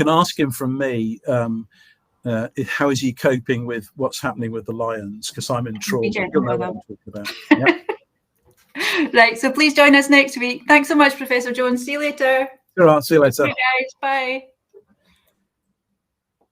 ask him from me, how is he coping with what's happening with the Lions? Because I'm in trauma. You'll know what I'm talking about. Yep. Right, so please join us next week. Thanks so much, Professor Jones. See you later. All right, see you later. Bye, guys. Bye.